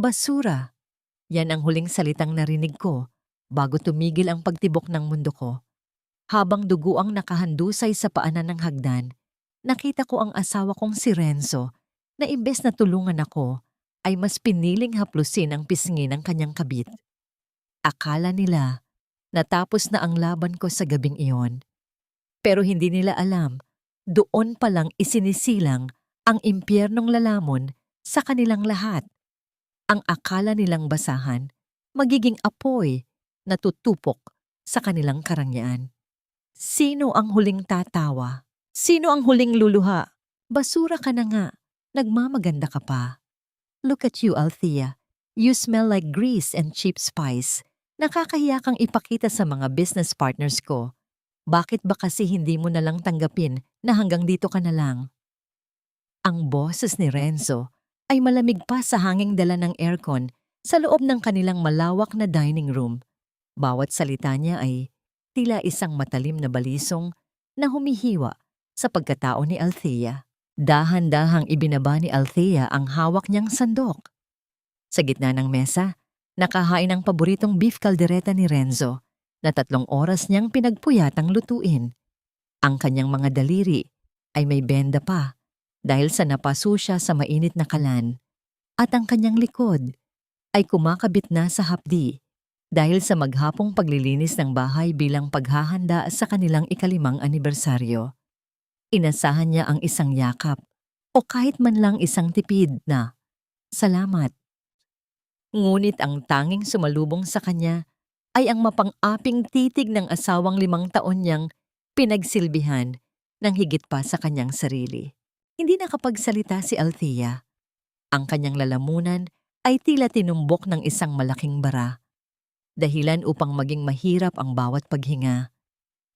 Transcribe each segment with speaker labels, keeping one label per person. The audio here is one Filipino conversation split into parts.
Speaker 1: Basura. Yan ang huling salitang narinig ko bago tumigil ang pagtibok ng mundo ko. Habang dugo ang nakahandusay sa paanan ng hagdan, nakita ko ang asawa kong si Renzo na imbes na tulungan ako, ay mas piniling haplusin ang pisngi ng kanyang kabit. Akala nila natapos na ang laban ko sa gabing iyon. Pero hindi nila alam, doon palang isinisilang ang impyernong lalamon sa kanilang lahat. Ang akala nilang basahan, magiging apoy na tutupok sa kanilang karangyaan. Sino ang huling tatawa? Sino ang huling luluha? Basura ka na nga. Nagmamaganda ka pa. Look at you, Althea. You smell like grease and cheap spice. Nakakahiya kang ipakita sa mga business partners ko. Bakit ba kasi hindi mo nalang tanggapin na hanggang dito ka na lang? Ang boses ni Renzo ay malamig pa sa hanging dala ng aircon sa loob ng kanilang malawak na dining room. Bawat salita niya ay tila isang matalim na balisong na humihiwa sa pagkatao ni Althea. Dahan-dahang ibinaba ni Althea ang hawak niyang sandok. Sa gitna ng mesa, nakahain ang paboritong beef caldereta ni Renzo na 3 oras niyang pinagpuyatang lutuin. Ang kanyang mga daliri ay may benda pa dahil sa napaso siya sa mainit na kalan, at ang kanyang likod ay kumakabit na sa hapdi dahil sa maghapong paglilinis ng bahay bilang paghahanda sa kanilang 5th anibersaryo. Inasahan niya ang isang yakap o kahit man lang isang tipid na, "Salamat." Ngunit ang tanging sumalubong sa kanya ay ang mapang-aping titig ng asawang 5 taon niyang pinagsilbihan ng higit pa sa kanyang sarili. Hindi nakapagsalita si Althea. Ang kanyang lalamunan ay tila tinumbok ng isang malaking bara. Dahilan upang maging mahirap ang bawat paghinga.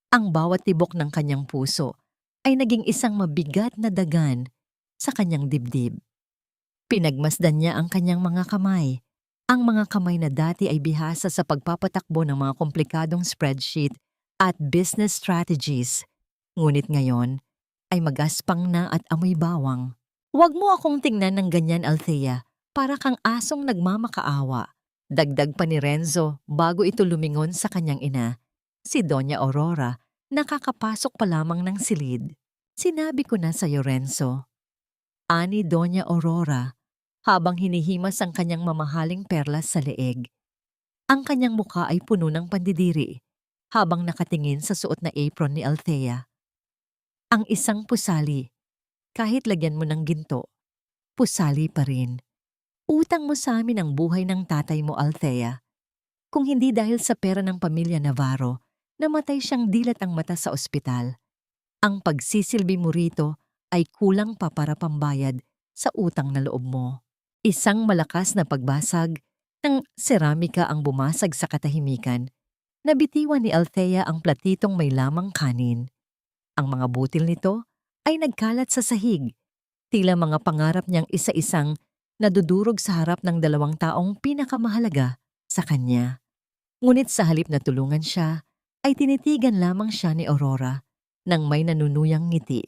Speaker 1: Ang bawat tibok ng kanyang puso ay naging isang mabigat na dagan sa kanyang dibdib. Pinagmasdan niya ang kanyang mga kamay. Ang mga kamay na dati ay bihasa sa pagpapatakbo ng mga komplikadong spreadsheet at business strategies. Ngunit ngayon ay magaspang na at amoy bawang. "Huwag mo akong tingnan ng ganyan, Althea. Para kang asong nagmamakaawa." Dagdag pa ni Renzo bago ito lumingon sa kanyang ina, si Doña Aurora, nakakapasok pa lamang ng silid. "Sinabi ko na sa'yo, Renzo." Ani Doña Aurora habang hinihimas ang kanyang mamahaling perlas sa leeg. Ang kanyang mukha ay puno ng pandidiri habang nakatingin sa suot na apron ni Althea. Ang isang pusali, kahit lagyan mo ng ginto, pusali pa rin. Utang mo sa amin ang buhay ng tatay mo, Althea. Kung hindi dahil sa pera ng pamilya Navarro, namatay siyang dilat ang mata sa ospital. Ang pagsisilbi mo rito ay kulang pa para pambayad sa utang na loob mo. Isang malakas na pagbasag ng seramika ang bumasag sa katahimikan. Nabitiwan ni Althea ang platitong may lamang kanin. Ang mga butil nito ay nagkalat sa sahig, tila mga pangarap niyang isa-isang nadudurog sa harap ng 2 taong pinakamahalaga sa kanya. Ngunit sa halip na tulungan siya, ay tinitigan lamang siya ni Aurora nang may nanunuyang ngiti.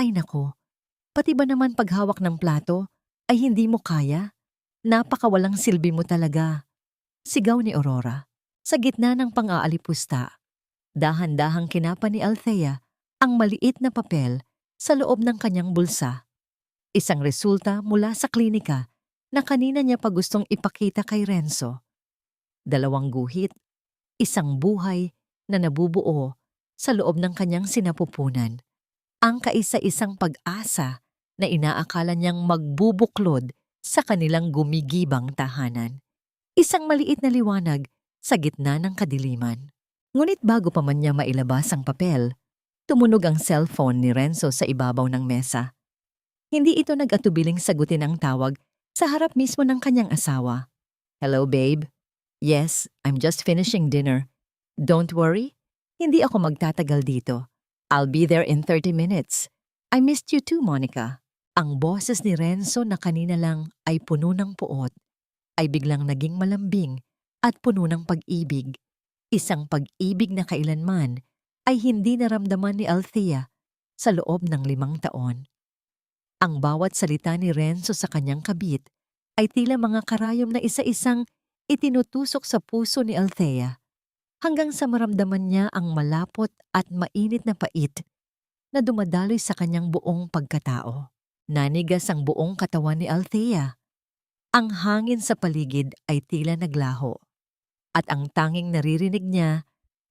Speaker 1: "Ay nako, pati ba naman paghawak ng plato ay hindi mo kaya? Napakawalang silbi mo talaga." Sigaw ni Aurora. Sa gitna ng pang-aalipusta, dahan-dahang kinapa ni Althea ang maliit na papel sa loob ng kanyang bulsa. Isang resulta mula sa klinika na kanina niya pa gustong ipakita kay Renzo. 2 guhit, isang buhay na nabubuo sa loob ng kanyang sinapupunan. Ang kaisa-isang pag-asa na inaakala niyang magbubuklod sa kanilang gumigibang tahanan. Isang maliit na liwanag sa gitna ng kadiliman. Ngunit bago pa man niya mailabas ang papel, tumunog ang cellphone ni Renzo sa ibabaw ng mesa. Hindi ito nag-atubiling sagutin ang tawag sa harap mismo ng kanyang asawa. "Hello, babe. Yes, I'm just finishing dinner. Don't worry, hindi ako magtatagal dito. I'll be there in 30 minutes. I missed you too, Monica." Ang boses ni Renzo na kanina lang ay puno ng puot, ay biglang naging malambing at puno ng pag-ibig. Isang pag-ibig na kailanman ay hindi naramdaman ni Althea sa loob ng 5 taon. Ang bawat salita ni Renzo sa kanyang kabit ay tila mga karayom na isa-isang itinutusok sa puso ni Althea hanggang sa maramdaman niya ang malapot at mainit na pait na dumadaloy sa kanyang buong pagkatao. Nanigas ang buong katawan ni Althea. Ang hangin sa paligid ay tila naglaho at ang tanging naririnig niya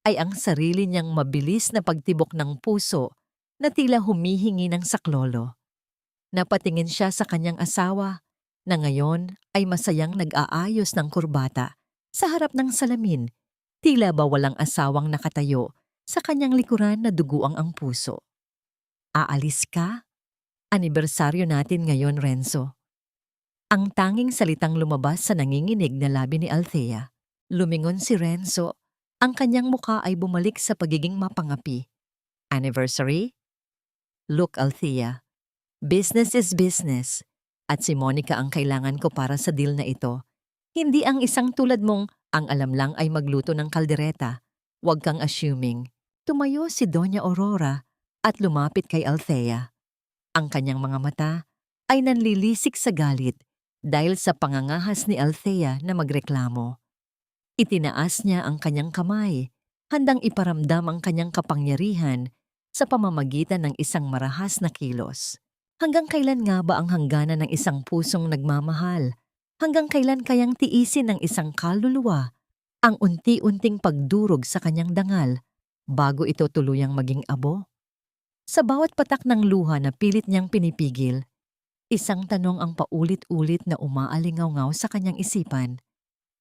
Speaker 1: ay ang sarili niyang mabilis na pagtibok ng puso na tila humihingi ng saklolo. Napatingin siya sa kanyang asawa na ngayon ay masayang nag-aayos ng kurbata sa harap ng salamin, tila ba walang asawang nakatayo sa kanyang likuran na duguang ang puso. Aalis ka? Anibersaryo natin ngayon, Renzo. Ang tanging salitang lumabas sa nanginginig na labi ni Althea. Lumingon si Renzo. Ang kanyang muka ay bumalik sa pagiging mapangapi. Anniversary? Look, Althea. Business is business. At si Monica ang kailangan ko para sa deal na ito. Hindi ang isang tulad mong ang alam lang ay magluto ng kaldereta. Huwag kang assuming. Tumayo si Doña Aurora at lumapit kay Althea. Ang kanyang mga mata ay nanlilisik sa galit dahil sa pangangahas ni Althea na magreklamo. Itinaas niya ang kanyang kamay, handang iparamdam ang kanyang kapangyarihan sa pamamagitan ng isang marahas na kilos. Hanggang kailan nga ba ang hangganan ng isang pusong nagmamahal? Hanggang kailan kayang tiisin ng isang kaluluwa ang unti-unting pagdurog sa kanyang dangal bago ito tuluyang maging abo? Sa bawat patak ng luha na pilit niyang pinipigil, isang tanong ang paulit-ulit na umaalingaw-ngaw sa kanyang isipan.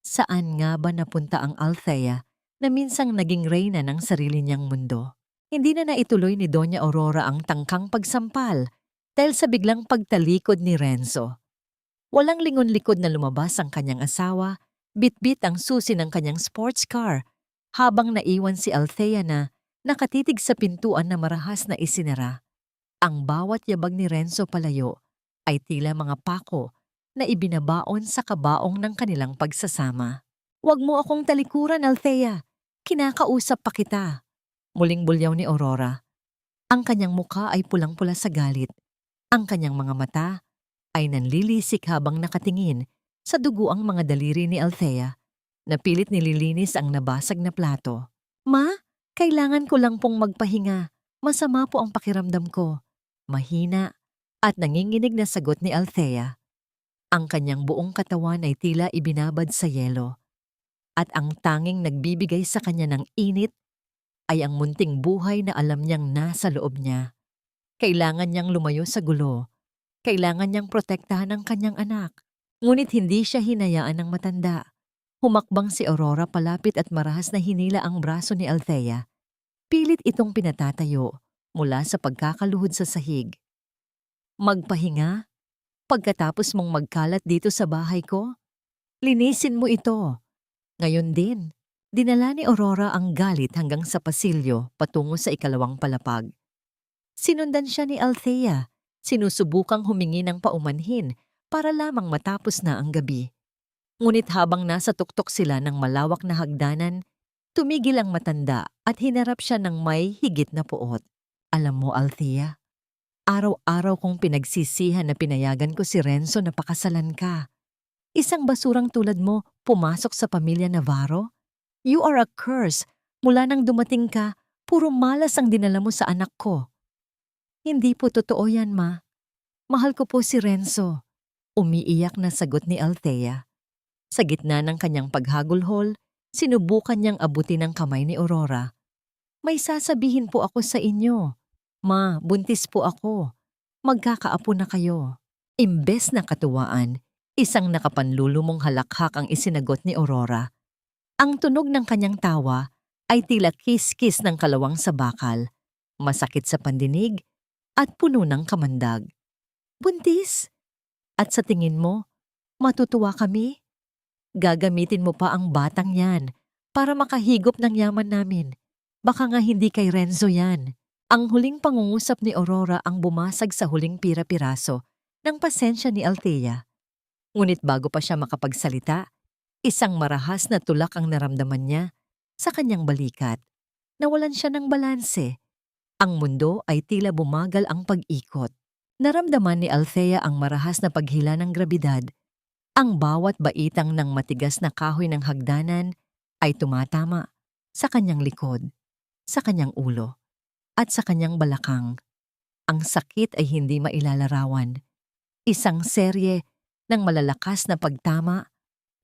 Speaker 1: Saan nga ba napunta ang Althea na minsang naging reyna ng sarili niyang mundo? Hindi na naituloy ni Doña Aurora ang tangkang pagsampal dahil sa biglang pagtalikod ni Renzo. Walang lingon-likod na lumabas ang kanyang asawa, bitbit ang susi ng kanyang sports car, habang naiwan si Althea na nakatitig sa pintuan na marahas na isinara. Ang bawat yabag ni Renzo palayo ay tila mga pako na ibinabaon sa kabaong ng kanilang pagsasama. Huwag mo akong talikuran, Althea. Kinakausap pa kita. Muling bulyaw ni Aurora. Ang kanyang muka ay pulang-pula sa galit. Ang kanyang mga mata ay nanlilisik habang nakatingin sa duguang mga daliri ni Althea na pilit nililinis ang nabasag na plato. Ma, kailangan ko lang pong magpahinga. Masama po ang pakiramdam ko. Mahina at nanginginig na sagot ni Althea. Ang kanyang buong katawan ay tila ibinabad sa yelo. At ang tanging nagbibigay sa kanya ng init ay ang munting buhay na alam niyang nasa loob niya. Kailangan niyang lumayo sa gulo. Kailangan niyang protektahan ang kanyang anak. Ngunit hindi siya hinayaan ng matanda. Humakbang si Aurora palapit at marahas na hinila ang braso ni Althea. Pilit itong pinatatayo mula sa pagkakaluhod sa sahig. Magpahinga? Pagkatapos mong magkalat dito sa bahay ko? Linisin mo ito. Ngayon din, dinala ni Aurora ang galit hanggang sa pasilyo patungo sa ikalawang palapag. Sinundan siya ni Althea, sinusubukang humingi ng paumanhin para lamang matapos na ang gabi. Ngunit habang nasa tuktok sila ng malawak na hagdanan, tumigil ang matanda at hinarap siya ng may higit na puot. Alam mo, Althea, araw-araw kong pinagsisihan na pinayagan ko si Renzo na pakasalan ka. Isang basurang tulad mo pumasok sa pamilya Navarro? You are a curse. Mula nang dumating ka, puro malas ang dinala mo sa anak ko. Hindi po totoo yan, Ma. Mahal ko po si Renzo. Umiiyak na sagot ni Althea. Sa gitna ng kanyang paghagulhol, sinubukan niyang abutin ang kamay ni Aurora. May sasabihin po ako sa inyo. Ma, buntis po ako. Magkakaapo na kayo. Imbes na katuwaan, isang nakapanlulumong halakhak ang isinagot ni Aurora. Ang tunog ng kanyang tawa ay tila kiss-kiss ng kalawang sa bakal, masakit sa pandinig at puno ng kamandag. Buntis? At sa tingin mo, matutuwa kami? Gagamitin mo pa ang batang yan para makahigop ng yaman namin. Baka nga hindi kay Renzo yan. Ang huling pangungusap ni Aurora ang bumasag sa huling pira-piraso ng pasensya ni Althea. Ngunit bago pa siya makapagsalita, isang marahas na tulak ang naramdaman niya sa kanyang balikat. Nawalan siya ng balanse. Ang mundo ay tila bumagal ang pag-ikot. Naramdaman ni Althea ang marahas na paghila ng grabidad Ang bawat baitang ng matigas na kahoy ng hagdanan ay tumatama sa kanyang likod, sa kanyang ulo, at sa kanyang balakang. Ang sakit ay hindi mailalarawan. Isang serye ng malalakas na pagtama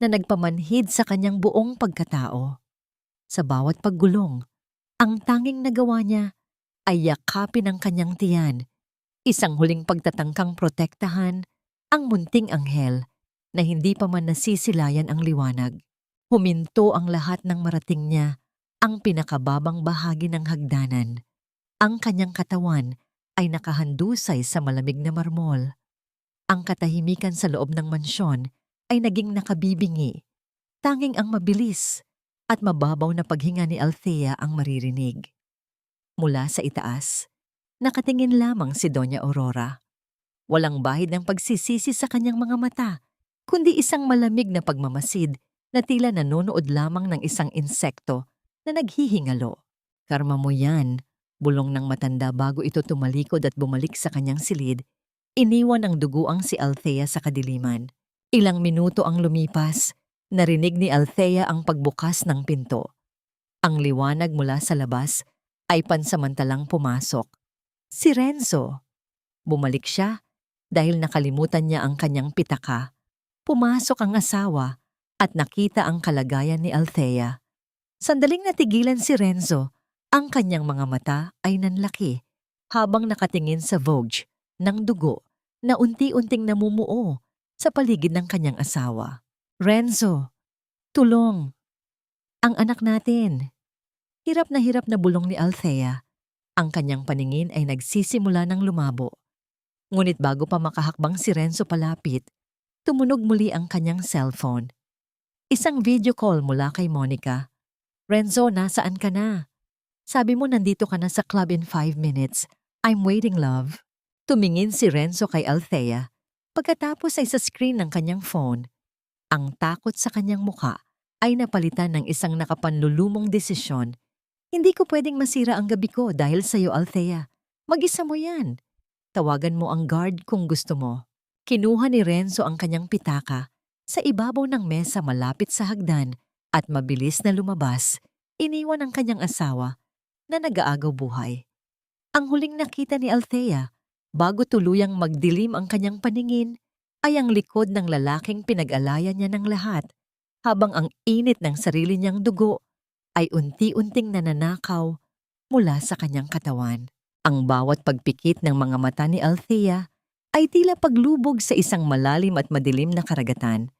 Speaker 1: na nagpamanhid sa kanyang buong pagkatao. Sa bawat paggulong, ang tanging nagawa niya ay yakapin ang kanyang tiyan, isang huling pagtatangkang protektahan ang munting anghel na hindi pa man nasisilayan ang liwanag. Huminto ang lahat ng marating niya, ang pinakababang bahagi ng hagdanan. Ang kanyang katawan ay nakahandusay sa malamig na marmol. Ang katahimikan sa loob ng mansyon ay naging nakabibingi. Tanging ang mabilis at mababaw na paghinga ni Althea ang maririnig. Mula sa itaas, nakatingin lamang si Doña Aurora. Walang bahid ng pagsisisi sa kanyang mga mata, kundi isang malamig na pagmamasid na tila nanonood lamang ng isang insekto na naghihingalo. Karma mo yan, bulong ng matanda bago ito tumalikod at bumalik sa kanyang silid. Iniwan ang duguang si Althea sa kadiliman. Ilang minuto ang lumipas, narinig ni Althea ang pagbukas ng pinto. Ang liwanag mula sa labas ay pansamantalang pumasok. Si Renzo. Bumalik siya dahil nakalimutan niya ang kanyang pitaka. Pumasok ang asawa at nakita ang kalagayan ni Althea. Sandaling natigilan si Renzo, ang kanyang mga mata ay nanlaki habang nakatingin sa Vogue ng dugo na unti-unting namumuo sa paligid ng kanyang asawa. Renzo, tulong! Ang anak natin! Hirap na bulong ni Althea. Ang kanyang paningin ay nagsisimula ng lumabo. Ngunit bago pa makahakbang si Renzo palapit, tumunog muli ang kanyang cellphone. Isang video call mula kay Monica. Renzo, nasaan ka na? Sabi mo nandito ka na sa club in 5 minutes. I'm waiting, love. Tumingin si Renzo kay Althea. Pagkatapos ay sa screen ng kanyang phone. Ang takot sa kanyang muka ay napalitan ng isang nakapanlulumong desisyon. Hindi ko pwedeng masira ang gabi ko dahil sa'yo, Althea. Mag-isa mo yan. Tawagan mo ang guard kung gusto mo. Kinuha ni Renzo ang kanyang pitaka sa ibabaw ng mesa malapit sa hagdan at mabilis na lumabas, iniwan ang kanyang asawa na nag-aagaw buhay. Ang huling nakita ni Althea, bago tuluyang magdilim ang kanyang paningin, ay ang likod ng lalaking pinag-alayan niya ng lahat, habang ang init ng sarili niyang dugo ay unti-unting nananakaw mula sa kanyang katawan. Ang bawat pagpikit ng mga mata ni Althea ay tila paglubog sa isang malalim at madilim na karagatan.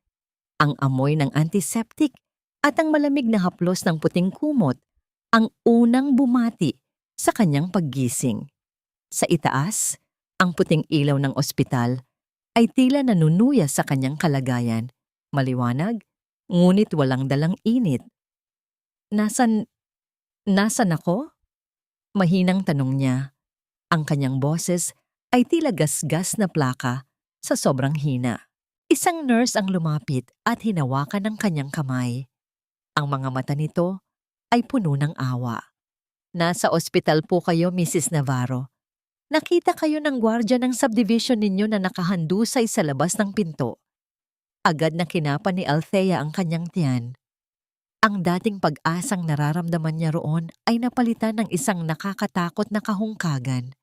Speaker 1: Ang amoy ng antiseptic at ang malamig na haplos ng puting kumot ang unang bumati sa kanyang paggising. Sa itaas, ang puting ilaw ng ospital ay tila nanunuya sa kanyang kalagayan. Maliwanag, ngunit walang dalang init. Nasan ako? Mahinang tanong niya. Ang kanyang boses ay tila gasgas na plaka sa sobrang hina. Isang nurse ang lumapit at hinawakan ng kanyang kamay. Ang mga mata nito ay puno ng awa. Nasa ospital po kayo, Mrs. Navarro. Nakita kayo ng gwardya ng subdivision ninyo na nakahandusay sa labas ng pinto. Agad na kinapa ni Althea ang kanyang tiyan. Ang dating pag-asang nararamdaman niya roon ay napalitan ng isang nakakatakot na kahungkagan.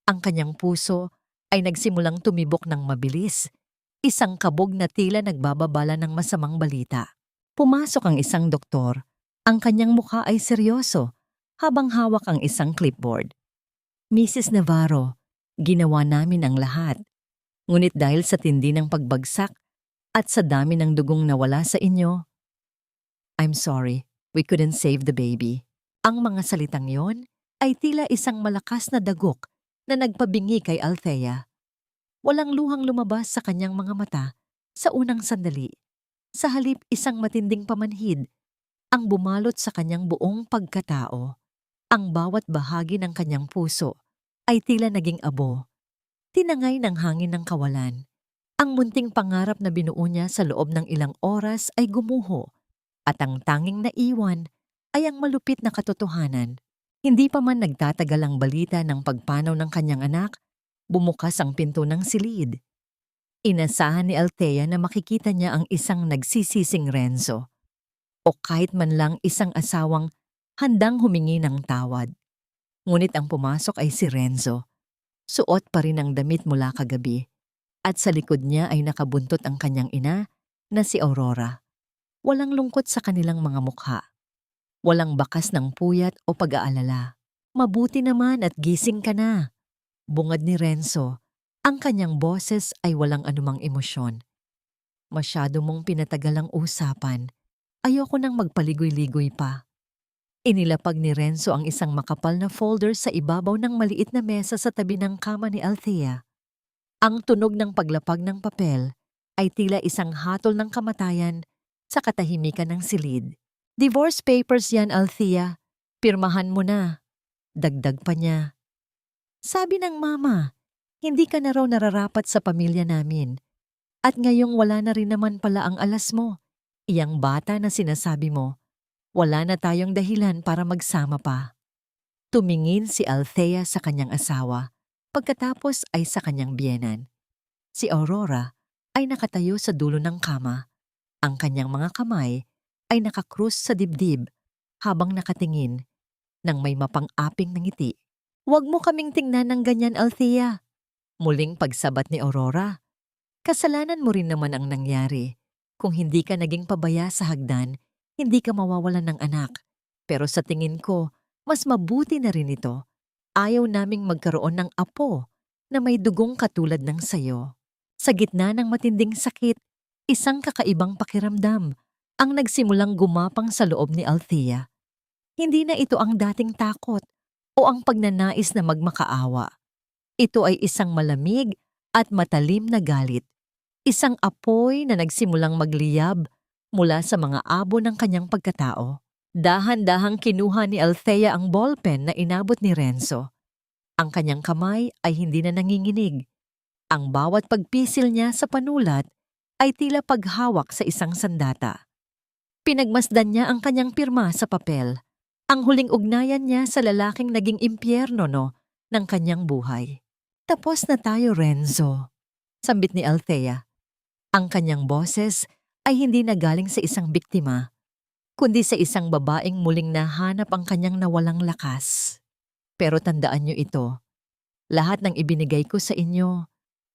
Speaker 1: Ang kanyang puso ay nagsimulang tumibok ng mabilis, isang kabog na tila nagbababala ng masamang balita. Pumasok ang isang doktor. Ang kanyang mukha ay seryoso habang hawak ang isang clipboard. Mrs. Navarro, ginawa namin ang lahat. Ngunit dahil sa tindi ng pagbagsak at sa dami ng dugong nawala sa inyo, I'm sorry, we couldn't save the baby. Ang mga salitang yon ay tila isang malakas na dagok na nagpabingi kay Althea. Walang luhang lumabas sa kanyang mga mata sa unang sandali. Sa halip isang matinding pamanhid ang bumalot sa kanyang buong pagkatao. Ang bawat bahagi ng kanyang puso ay tila naging abo. Tinangay ng hangin ng kawalan. Ang munting pangarap na binuo niya sa loob ng ilang oras ay gumuho at ang tanging naiwan ay ang malupit na katotohanan. Hindi pa man nagtatagal ang balita ng pagpanaw ng kanyang anak, bumukas ang pinto ng silid. Inasahan ni Althea na makikita niya ang isang nagsisising Renzo o kahit man lang isang asawang handang humingi ng tawad. Ngunit ang pumasok ay si Renzo. Suot pa rin ang damit mula kagabi at sa likod niya ay nakabuntot ang kanyang ina na si Aurora. Walang lungkot sa kanilang mga mukha. Walang bakas ng puyat o pag-aalala. Mabuti naman at gising ka na. Bungad ni Renzo. Ang kanyang boses ay walang anumang emosyon. Masyado mong pinatagal ang usapan. Ayoko nang magpaligoy-ligoy pa. Inilapag ni Renzo ang isang makapal na folder sa ibabaw ng maliit na mesa sa tabi ng kama ni Althea. Ang tunog ng paglapag ng papel ay tila isang hatol ng kamatayan sa katahimikan ng silid. Divorce papers yan, Althea. Pirmahan mo na. Dagdag pa niya. Sabi ng mama, hindi ka na raw nararapat sa pamilya namin. At ngayong wala na rin naman pala ang alas mo. Iyang bata na sinasabi mo, wala na tayong dahilan para magsama pa. Tumingin si Althea sa kanyang asawa, pagkatapos ay sa kanyang biyenan. Si Aurora ay nakatayo sa dulo ng kama. Ang kanyang mga kamay ay nakakrus sa dibdib habang nakatingin nang may mapang-aping na ngiti. Huwag mo kaming tingnan ng ganyan, Althea. Muling pagsabat ni Aurora. Kasalanan mo rin naman ang nangyari. Kung hindi ka naging pabaya sa hagdan, hindi ka mawawalan ng anak. Pero sa tingin ko, mas mabuti na rin ito. Ayaw naming magkaroon ng apo na may dugong katulad ng sayo. Sa gitna ng matinding sakit, isang kakaibang pakiramdam ang nagsimulang gumapang sa loob ni Althea. Hindi na ito ang dating takot o ang pagnanais na magmakaawa. Ito ay isang malamig at matalim na galit. Isang apoy na nagsimulang magliyab mula sa mga abo ng kanyang pagkatao. Dahan-dahang kinuha ni Althea ang ballpen na inabot ni Renzo. Ang kanyang kamay ay hindi na nanginginig. Ang bawat pagpisil niya sa panulat ay tila paghawak sa isang sandata. Pinagmasdan niya ang kanyang pirma sa papel. Ang huling ugnayan niya sa lalaking naging impyerno ng kanyang buhay. Tapos na tayo, Renzo, sambit ni Althea. Ang kanyang boses ay hindi na galing sa isang biktima, kundi sa isang babaeng muling nahanap ang kanyang nawalang lakas. Pero tandaan niyo ito, lahat ng ibinigay ko sa inyo,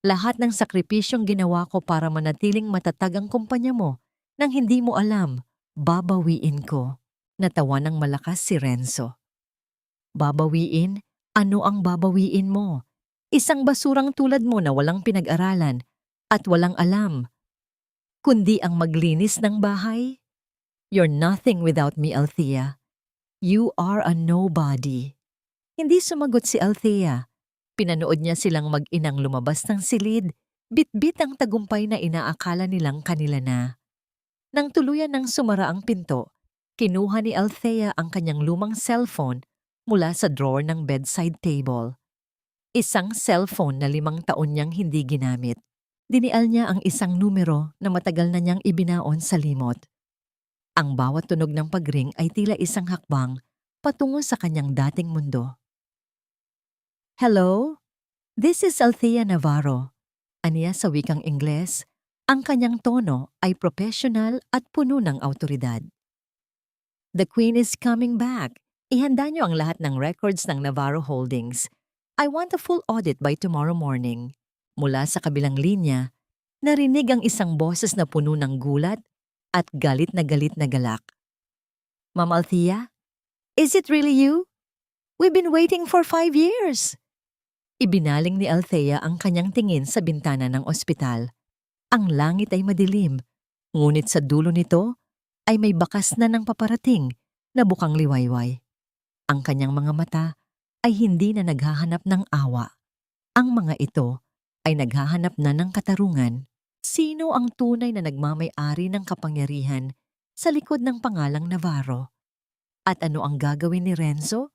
Speaker 1: lahat ng sakripisyong ginawa ko para manatiling matatag ang kumpanya mo nang hindi mo alam, babawiin ko. Natawa ng malakas si Renzo. Babawiin? Ano ang babawiin mo? Isang basurang tulad mo na walang pinag-aralan at walang alam, kundi ang maglinis ng bahay? You're nothing without me, Althea. You are a nobody. Hindi sumagot si Althea. Pinanood niya silang mag-inang lumabas ng silid, bit-bit ang tagumpay na inaakala nilang kanila na. Nang tuluyan ng sumara ang pinto, kinuha ni Althea ang kanyang lumang cellphone mula sa drawer ng bedside table. Isang cellphone na 5 taon niyang hindi ginamit. Dinial niya ang isang numero na matagal na niyang ibinaon sa limot. Ang bawat tunog ng pagring ay tila isang hakbang patungo sa kanyang dating mundo. Hello? This is Althea Navarro. Aniya sa wikang Ingles, ang kanyang tono ay professional at puno ng awtoridad. The Queen is coming back. Ihanda niyo ang lahat ng records ng Navarro Holdings. I want a full audit by tomorrow morning. Mula sa kabilang linya, narinig ang isang boses na puno ng gulat at galit na galak. Ma'am Althea, is it really you? We've been waiting for 5 years. Ibinaling ni Althea ang kanyang tingin sa bintana ng ospital. Ang langit ay madilim, ngunit sa dulo nito ay may bakas na ng paparating na bukang liwayway. Ang kanyang mga mata ay hindi na naghahanap ng awa. Ang mga ito ay naghahanap na ng katarungan. Sino ang tunay na nagmamay-ari ng kapangyarihan sa likod ng pangalang Navarro? At ano ang gagawin ni Renzo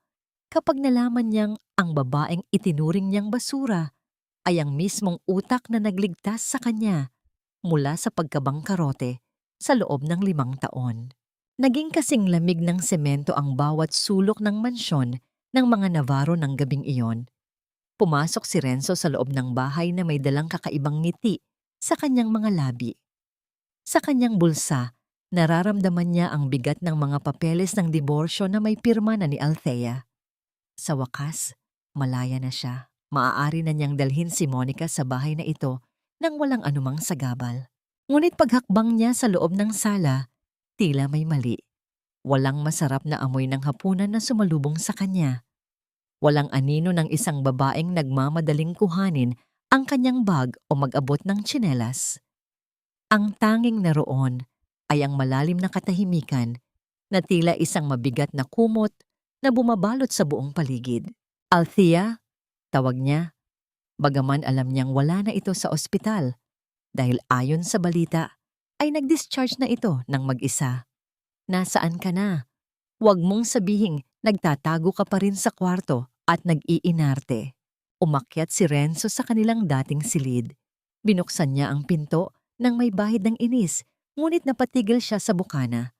Speaker 1: kapag nalaman niyang ang babaeng itinuring niyang basura ay ang mismong utak na nagligtas sa kanya mula sa pagkabangkarote sa loob ng 5 taon? Naging kasing lamig ng semento ang bawat sulok ng mansyon ng mga Navarro ng gabing iyon. Pumasok si Renzo sa loob ng bahay na may dalang kakaibang ngiti sa kanyang mga labi. Sa kanyang bulsa, nararamdaman niya ang bigat ng mga papeles ng diborsyo na may pirma na ni Althea. Sa wakas, malaya na siya. Maaari na niyang dalhin si Monica sa bahay na ito nang walang anumang sagabal. Ngunit paghakbang niya sa loob ng sala, tila may mali. Walang masarap na amoy ng hapunan na sumalubong sa kanya. Walang anino ng isang babaeng nagmamadaling kuhanin ang kanyang bag o mag-abot ng tsinelas. Ang tanging naroon ay ang malalim na katahimikan na tila isang mabigat na kumot na bumabalot sa buong paligid. Althea, tawag niya, bagaman alam niyang wala na ito sa ospital dahil ayon sa balita ay nag-discharge na ito ng mag-isa. Nasaan ka na? Huwag mong sabihing nagtatago ka pa rin sa kwarto at nag-iinarte. Umakyat si Renzo sa kanilang dating silid. Binuksan niya ang pinto nang may bahid ng inis, ngunit napatigil siya sa bukana.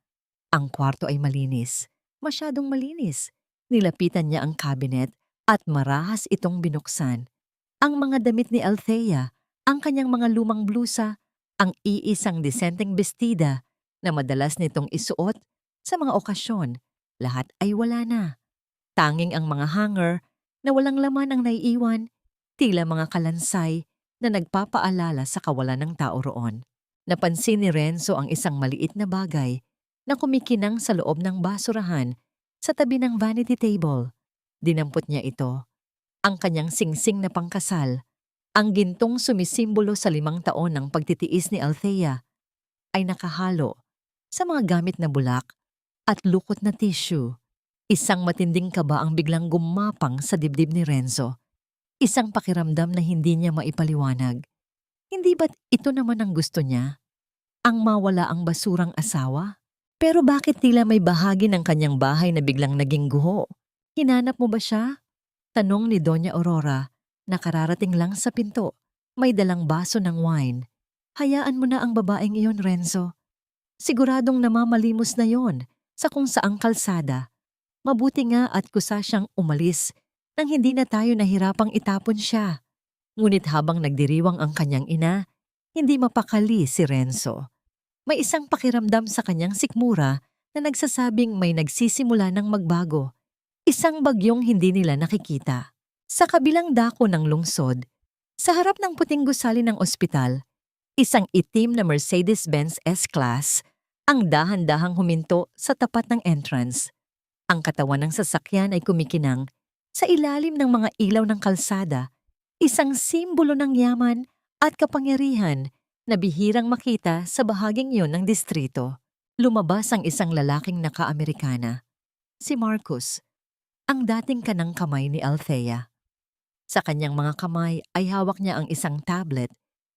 Speaker 1: Ang kwarto ay malinis, masyadong malinis. Nilapitan niya ang cabinet at marahas itong binuksan. Ang mga damit ni Althea, ang kanyang mga lumang blusa, ang iisang disenteng bestida na madalas nitong isuot sa mga okasyon, lahat ay wala na. Tanging ang mga hanger na walang laman ang naiiwan, tila mga kalansay na nagpapaalala sa kawalan ng tao roon. Napansin ni Renzo ang isang maliit na bagay na kumikinang sa loob ng basurahan sa tabi ng vanity table. Dinampot niya ito. Ang kanyang singsing na pangkasal, ang gintong sumisimbolo sa 5 taon ng pagtitiis ni Althea, ay nakahalo sa mga gamit na bulak at lukot na tissue. Isang matinding kaba ang biglang gumapang sa dibdib ni Renzo. Isang pakiramdam na hindi niya maipaliwanag. Hindi ba't ito naman ang gusto niya? Ang mawala ang basurang asawa? Pero bakit tila may bahagi ng kanyang bahay na biglang naging guho? Hinanap mo ba siya? Tanong ni Doña Aurora na kararating lang sa pinto. May dalang baso ng wine. Hayaan mo na ang babaeng iyon, Renzo. Siguradong namamalimos na yon sa kung saang kalsada. Mabuti nga at kusa siyang umalis nang hindi na tayo nahirapang itapon siya. Ngunit habang nagdiriwang ang kanyang ina, hindi mapakali si Renzo. May isang pakiramdam sa kanyang sikmura na nagsasabing may nagsisimula ng magbago. Isang bagyong hindi nila nakikita. Sa kabilang dako ng lungsod, sa harap ng puting gusali ng ospital, isang itim na Mercedes-Benz S-Class ang dahan-dahang huminto sa tapat ng entrance. Ang katawan ng sasakyan ay kumikinang sa ilalim ng mga ilaw ng kalsada, isang simbolo ng yaman at kapangyarihan na bihirang makita sa bahaging iyon ng distrito. Lumabas ang isang lalaking naka-Amerikana, si Marcus, ang dating kanang kamay ni Althea. Sa kanyang mga kamay ay hawak niya ang isang tablet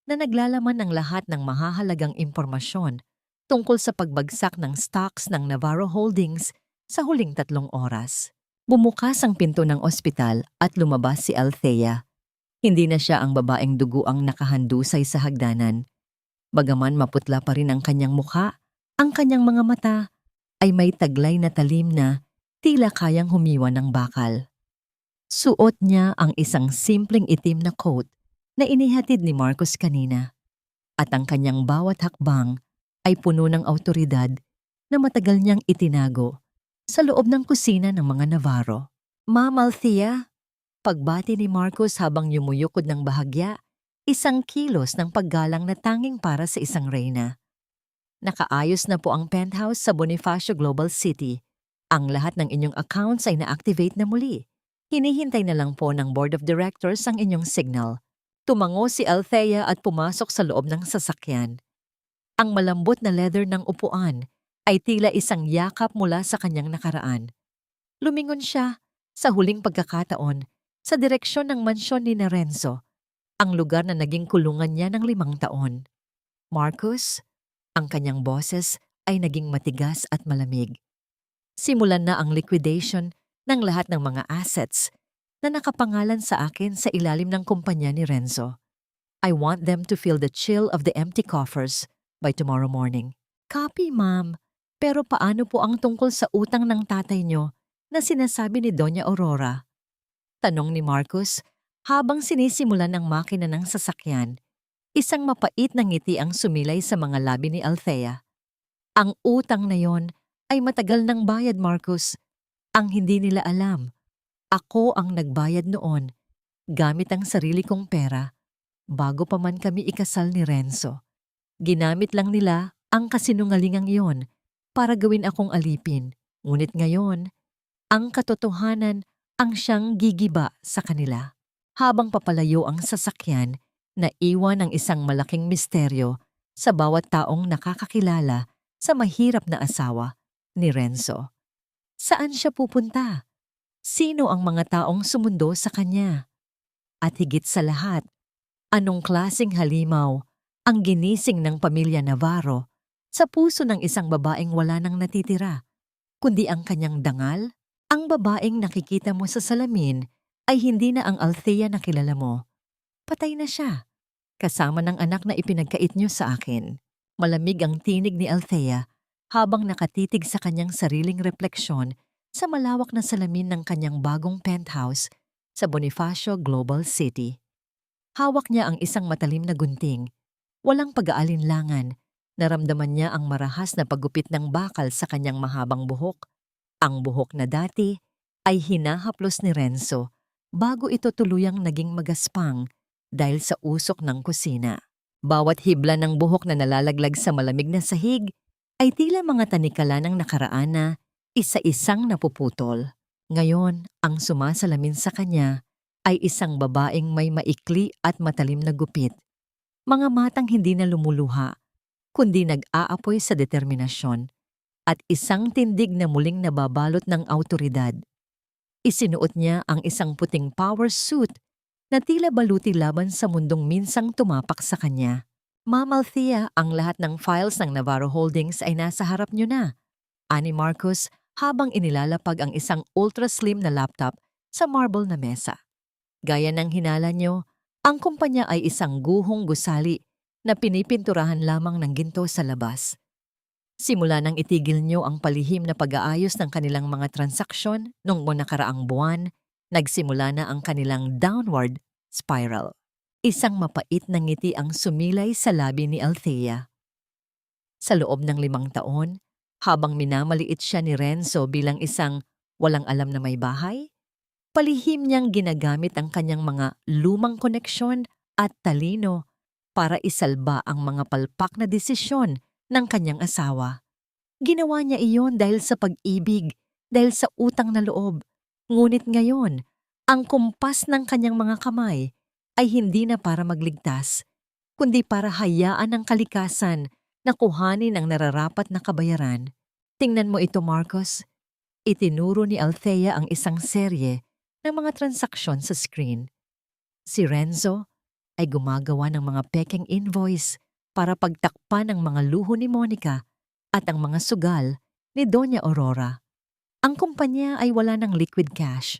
Speaker 1: na naglalaman ng lahat ng mahahalagang impormasyon tungkol sa pagbagsak ng stocks ng Navarro Holdings sa huling 3 oras. Bumukas ang pinto ng ospital at lumabas si Althea. Hindi na siya ang babaeng duguang nakahandusay sa hagdanan. Bagaman maputla pa rin ang kanyang mukha, ang kanyang mga mata ay may taglay na talim na tila kayang humiwa ng bakal. Suot niya ang isang simpleng itim na coat na inihatid ni Marcos kanina. At ang kanyang bawat hakbang ay puno ng awtoridad na matagal niyang itinago sa loob ng kusina ng mga Navarro. Ma'am Althea, pagbati ni Marcos habang yumuyukod ng bahagya, isang kilos ng paggalang na tanging para sa isang reyna. Nakaayos na po ang penthouse sa Bonifacio Global City. Ang lahat ng inyong accounts ay na-activate na muli. Hinihintay na lang po ng Board of Directors ang inyong signal. Tumango si Althea at pumasok sa loob ng sasakyan. Ang malambot na leather ng upuan ay tila isang yakap mula sa kanyang nakaraan. Lumingon siya sa huling pagkakataon sa direksyon ng mansyon ni Renzo, ang lugar na naging kulungan niya ng 5 taon. Marcus, ang kanyang boses ay naging matigas at malamig. Simulan na ang liquidation ng lahat ng mga assets na nakapangalan sa akin sa ilalim ng kumpanya ni Renzo. I want them to feel the chill of the empty coffers by tomorrow morning. Copy, ma'am. Pero paano po ang tungkol sa utang ng tatay niyo na sinasabi ni Doña Aurora? Tanong ni Marcus habang sinisimulan ng makina ng sasakyan. Isang mapait na ngiti ang sumilay sa mga labi ni Althea. Ang utang na yon ay matagal ng bayad, Marcus. Ang hindi nila alam, ako ang nagbayad noon gamit ang sarili kong pera bago pa man kami ikasal ni Renzo. Ginamit lang nila ang kasinungalingang iyon para gawin akong alipin. Ngunit ngayon, ang katotohanan ang siyang gigiba sa kanila. Habang papalayo ang sasakyan, naiwan ang isang malaking misteryo sa bawat taong nakakakilala sa mahirap na asawa ni Renzo. Saan siya pupunta? Sino ang mga taong sumundo sa kanya? At higit sa lahat, anong klaseng halimaw ang ginising ng pamilya Navarro sa puso ng isang babaeng wala nang natitira, kundi ang kanyang dangal? Ang babaeng nakikita mo sa salamin ay hindi na ang Althea na kilala mo. Patay na siya, kasama ng anak na ipinagkait niyo sa akin. Malamig ang tinig ni Althea habang nakatitig sa kanyang sariling refleksyon sa malawak na salamin ng kanyang bagong penthouse sa Bonifacio Global City. Hawak niya ang isang matalim na gunting. Walang pag-aalinlangan, naramdaman niya ang marahas na paggupit ng bakal sa kanyang mahabang buhok. Ang buhok na dati ay hinahaplos ni Renzo bago ito tuluyang naging magaspang dahil sa usok ng kusina. Bawat hibla ng buhok na nalalaglag sa malamig na sahig ay tila mga tanikala ng nakaraan na isa-isang napuputol. Ngayon, ang sumasalamin sa kanya ay isang babaeng may maikli at matalim na gupit. Mga matang hindi na lumuluha, kundi nag-aapoy sa determinasyon at isang tindig na muling nababalot ng awtoridad. Isinuot niya ang isang puting power suit na tila baluti laban sa mundong minsang tumapak sa kanya. Ma'am Althea, ang lahat ng files ng Navarro Holdings ay nasa harap niyo na, ani Marcus habang inilalapag ang isang ultra-slim na laptop sa marble na mesa. Gaya ng hinala niyo, ang kumpanya ay isang guhong gusali na pinipinturahan lamang ng ginto sa labas. Simula nang itigil niyo ang palihim na pag-aayos ng kanilang mga transaksyon noong nakaraang buwan, nagsimula na ang kanilang downward spiral. Isang mapait na ngiti ang sumilay sa labi ni Althea. Sa loob ng 5 taon, habang minamaliit siya ni Renzo bilang isang walang alam na may bahay, palihim niyang ginagamit ang kanyang mga lumang koneksyon at talino para isalba ang mga palpak na desisyon ng kanyang asawa. Ginawa niya iyon dahil sa pag-ibig, dahil sa utang na loob. Ngunit ngayon, ang kumpas ng kanyang mga kamay ay hindi na para magligtas, kundi para hayaan ng kalikasan na kuhanin ang nararapat na kabayaran. Tingnan mo ito, Marcos. Itinuro ni Althea ang isang serye ng mga transaksyon sa screen. Si Renzo ay gumagawa ng mga pekeng invoice para pagtakpan ang mga luho ni Monica at ang mga sugal ni Doña Aurora. Ang kumpanya ay wala ng liquid cash.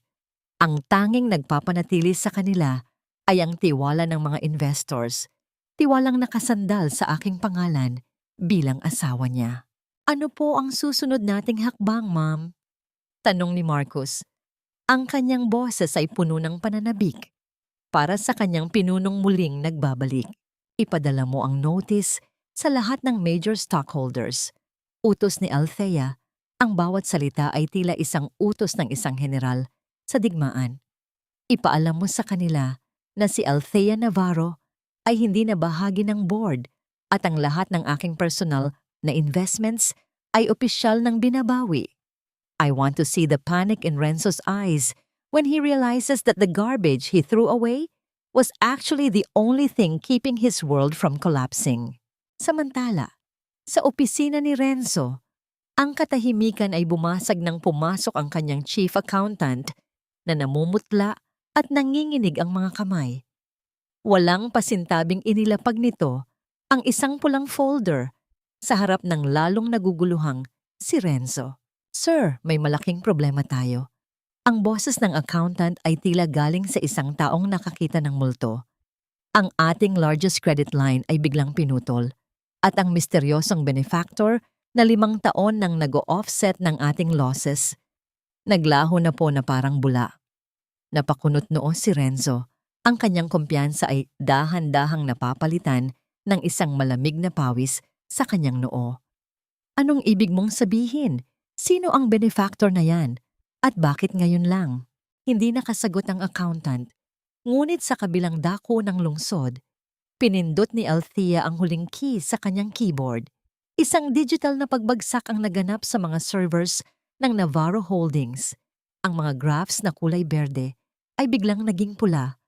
Speaker 1: Ang tanging nagpapanatili sa kanila ay ang tiwala ng mga investors, tiwalang nakasandal sa aking pangalan bilang asawa niya. Ano po ang susunod nating hakbang, ma'am? Tanong ni Marcus. Ang kanyang boses ay puno ng pananabik. Para sa kanyang pinunong muling nagbabalik, ipadala mo ang notice sa lahat ng major stockholders. Utos ni Althea, ang bawat salita ay tila isang utos ng isang general sa digmaan. Ipaalam mo sa kanila na si Althea Navarro ay hindi na bahagi ng board at ang lahat ng aking personal na investments ay opisyal ng binabawi. I want to see the panic in Renzo's eyes when he realizes that the garbage he threw away was actually the only thing keeping his world from collapsing. Samantala, sa opisina ni Renzo, ang katahimikan ay bumasag nang pumasok ang kanyang chief accountant na namumutla at nanginginig ang mga kamay. Walang pasintabing inilapag nito ang isang pulang folder sa harap ng lalong naguguluhang si Renzo. Sir, may malaking problema tayo. Ang boses ng accountant ay tila galing sa isang taong nakakita ng multo. Ang ating largest credit line ay biglang pinutol at ang misteryosong benefactor na 5 taon nang nag-o-offset ng ating losses. Naglaho na po na parang bula. Napakunot noo si Renzo Ang kanyang kumpiyansa ay dahan-dahang napapalitan ng isang malamig na pawis sa kanyang noo. Anong ibig mong sabihin? Sino ang benefactor na yan? At bakit ngayon lang? Hindi nakasagot ang accountant. Ngunit sa kabilang dako ng lungsod, pinindot ni Althea ang huling key sa kanyang keyboard. Isang digital na pagbagsak ang naganap sa mga servers ng Navarro Holdings. Ang mga graphs na kulay berde ay biglang naging pula,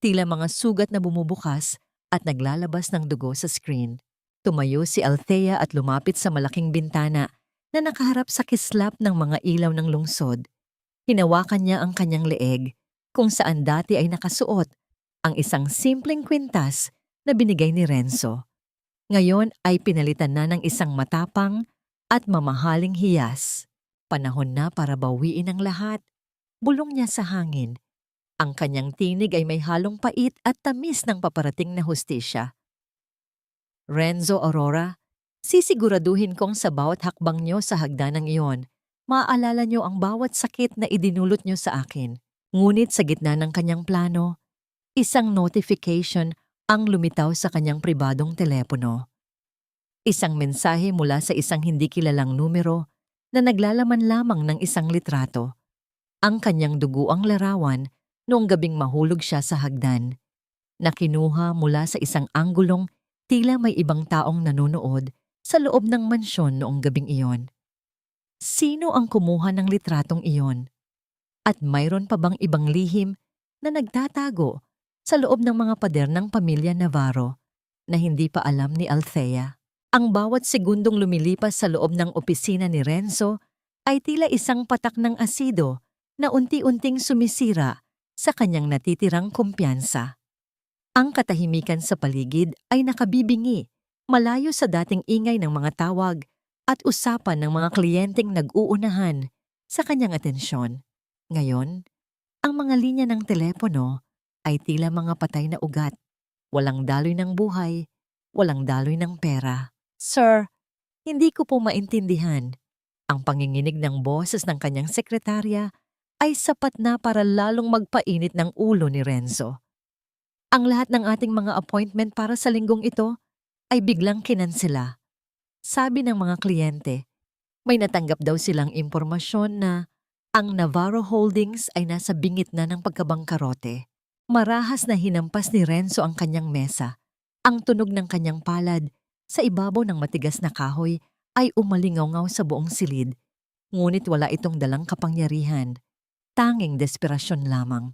Speaker 1: tila mga sugat na bumubukas at naglalabas ng dugo sa screen. Tumayo si Althea at lumapit sa malaking bintana na nakaharap sa kislap ng mga ilaw ng lungsod. Hinawakan niya ang kanyang leeg, kung saan dati ay nakasuot ang isang simpleng kwintas na binigay ni Renzo. Ngayon ay pinalitan na ng isang matapang at mamahaling hiyas. Panahon na para bawiin ang lahat. Bulong niya sa hangin. Ang kanyang tinig ay may halong pait at tamis ng paparating na hustisya. Renzo Aurora, sisiguraduhin kong sa bawat hakbang niyo sa hagdanang iyon, maaalala niyo ang bawat sakit na idinulot niyo sa akin. Ngunit sa gitna ng kanyang plano, isang notification ang lumitaw sa kanyang pribadong telepono. Isang mensahe mula sa isang hindi kilalang numero na naglalaman lamang ng isang litrato. Ang kanyang duguang larawan noong gabing mahulog siya sa hagdan, na kinuha mula sa isang anggulong tila may ibang taong nanonood sa loob ng mansyon noong gabing iyon. Sino ang kumuha ng litratong iyon? At mayroon pa bang ibang lihim na nagtatago sa loob ng mga pader ng pamilya Navarro na hindi pa alam ni Althea? Ang bawat segundong lumilipas sa loob ng opisina ni Renzo ay tila isang patak ng asido na unti-unting sumisira sa kanyang natitirang kumpiyansa. Ang katahimikan sa paligid ay nakabibingi, malayo sa dating ingay ng mga tawag at usapan ng mga kliyenteng nag-uunahan sa kanyang atensyon. Ngayon, ang mga linya ng telepono ay tila mga patay na ugat. Walang daloy ng buhay, walang daloy ng pera. Sir, hindi ko po maintindihan. Ang panginginig ng boses ng kanyang sekretarya ay sapat na para lalong magpainit ng ulo ni Renzo. Ang lahat ng ating mga appointment para sa linggong ito ay biglang kinansela. Sabi ng mga kliyente, may natanggap daw silang impormasyon na ang Navarro Holdings ay nasa bingit na ng pagkabangkarote. Marahas na hinampas ni Renzo ang kanyang mesa. Ang tunog ng kanyang palad sa ibabaw ng matigas na kahoy ay umalingaw-ngaw sa buong silid. Ngunit wala itong dalang kapangyarihan. Tanging desperasyon lamang.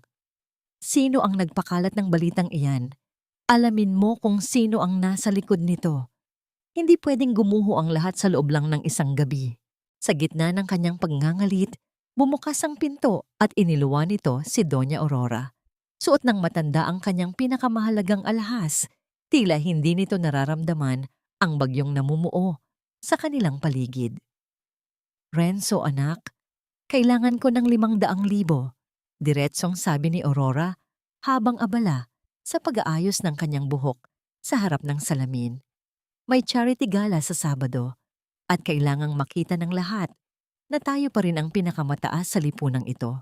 Speaker 1: Sino ang nagpakalat ng balitang iyan? Alamin mo kung sino ang nasa likod nito. Hindi pwedeng gumuho ang lahat sa loob lang ng isang gabi. Sa gitna ng kanyang pagngangalit, bumukas ang pinto at iniluwan nito si Doña Aurora. Suot ng matanda ang kanyang pinakamahalagang alahas. Tila hindi nito nararamdaman ang bagyong namumuo sa kanilang paligid. Renzo, anak, kailangan ko ng 500,000. Diretsong sabi ni Aurora habang abala sa pag-aayos ng kanyang buhok sa harap ng salamin. May charity gala sa Sabado at kailangang makita ng lahat na tayo pa rin ang pinakamataas sa lipunang ito.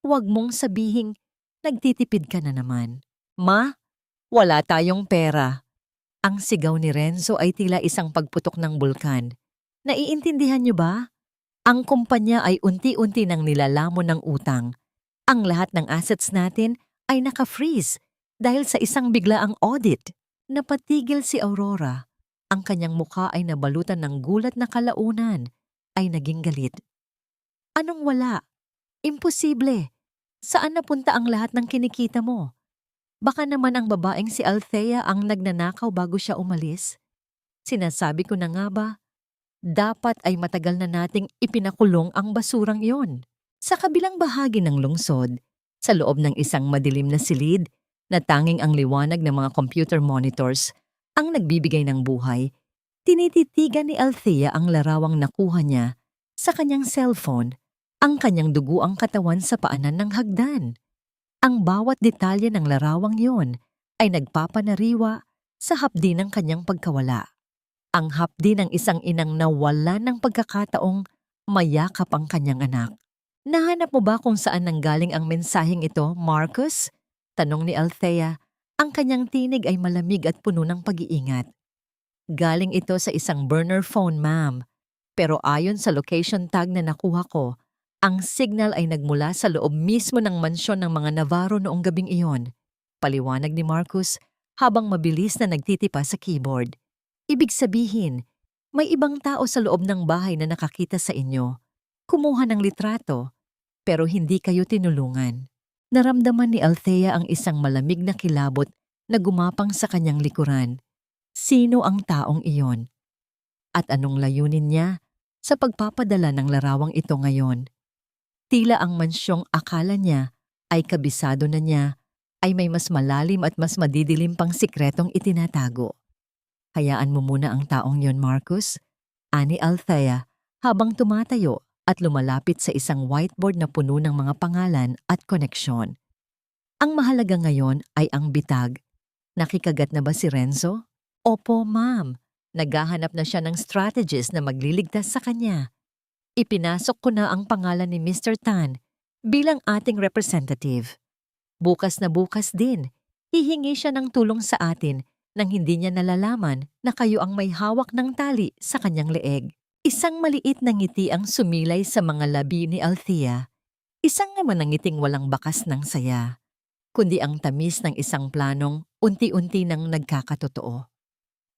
Speaker 1: Huwag mong sabihing nagtitipid ka na naman. Ma, wala tayong pera. Ang sigaw ni Renzo ay tila isang pagputok ng bulkan. Naiintindihan niyo ba? Ang kumpanya ay unti-unti nang nilalamon ng utang. Ang lahat ng assets natin ay naka-freeze dahil sa isang biglaang audit. Napatigil si Aurora. Ang kanyang mukha ay nabalutan ng gulat na kalaunan, ay naging galit. Anong wala? Imposible. Saan napunta ang lahat ng kinikita mo? Baka naman ang babaeng si Althea ang nagnanakaw bago siya umalis? Sinasabi ko na nga ba, dapat ay matagal na nating ipinakulong ang basurang iyon. Sa kabilang bahagi ng lungsod, sa loob ng isang madilim na silid na tanging ang liwanag ng mga computer monitors ang nagbibigay ng buhay, tinititigan ni Althea ang larawang nakuha niya sa kanyang cellphone, ang kanyang duguang katawan sa paanan ng hagdan. Ang bawat detalye ng larawang yon ay nagpapanariwa sa hapdi ng kanyang pagkawala. Ang hapdi ng isang inang nawala ng pagkakataong mayakap ang kanyang anak. Nahanap mo ba kung saan nanggaling ang mensaheng ito, Marcus? Tanong ni Althea. Ang kanyang tinig ay malamig at puno ng pag-iingat. Galing ito sa isang burner phone, ma'am. Pero ayon sa location tag na nakuha ko, ang signal ay nagmula sa loob mismo ng mansyon ng mga Navarro noong gabing iyon. Paliwanag ni Marcus habang mabilis na nagtitipa sa keyboard. Ibig sabihin, may ibang tao sa loob ng bahay na nakakita sa inyo. Kumuha ng litrato, pero hindi kayo tinulungan. Naramdaman ni Althea ang isang malamig na kilabot na gumapang sa kanyang likuran. Sino ang taong iyon? At anong layunin niya sa pagpapadala ng larawang ito ngayon? Tila ang mansyong akala niya ay kabisado na niya ay may mas malalim at mas madidilim pang sikretong itinatago. Hayaan mo muna ang taong yon, Marcus, ani Althea habang tumatayo at lumalapit sa isang whiteboard na puno ng mga pangalan at koneksyon. Ang mahalaga ngayon ay ang bitag. Nakikagat na ba si Renzo? Opo, ma'am. Naghahanap na siya ng strategist na magliligtas sa kanya. Ipinasok ko na ang pangalan ni Mr. Tan bilang ating representative. Bukas na bukas din, hihingi siya ng tulong sa atin nang hindi niya nalalaman na kayo ang may hawak ng tali sa kanyang leeg. Isang maliit na ngiti ang sumilay sa mga labi ni Althea. Isang naman ang ngiting walang bakas ng saya, kundi ang tamis ng isang planong unti-unti nang nagkakatotoo.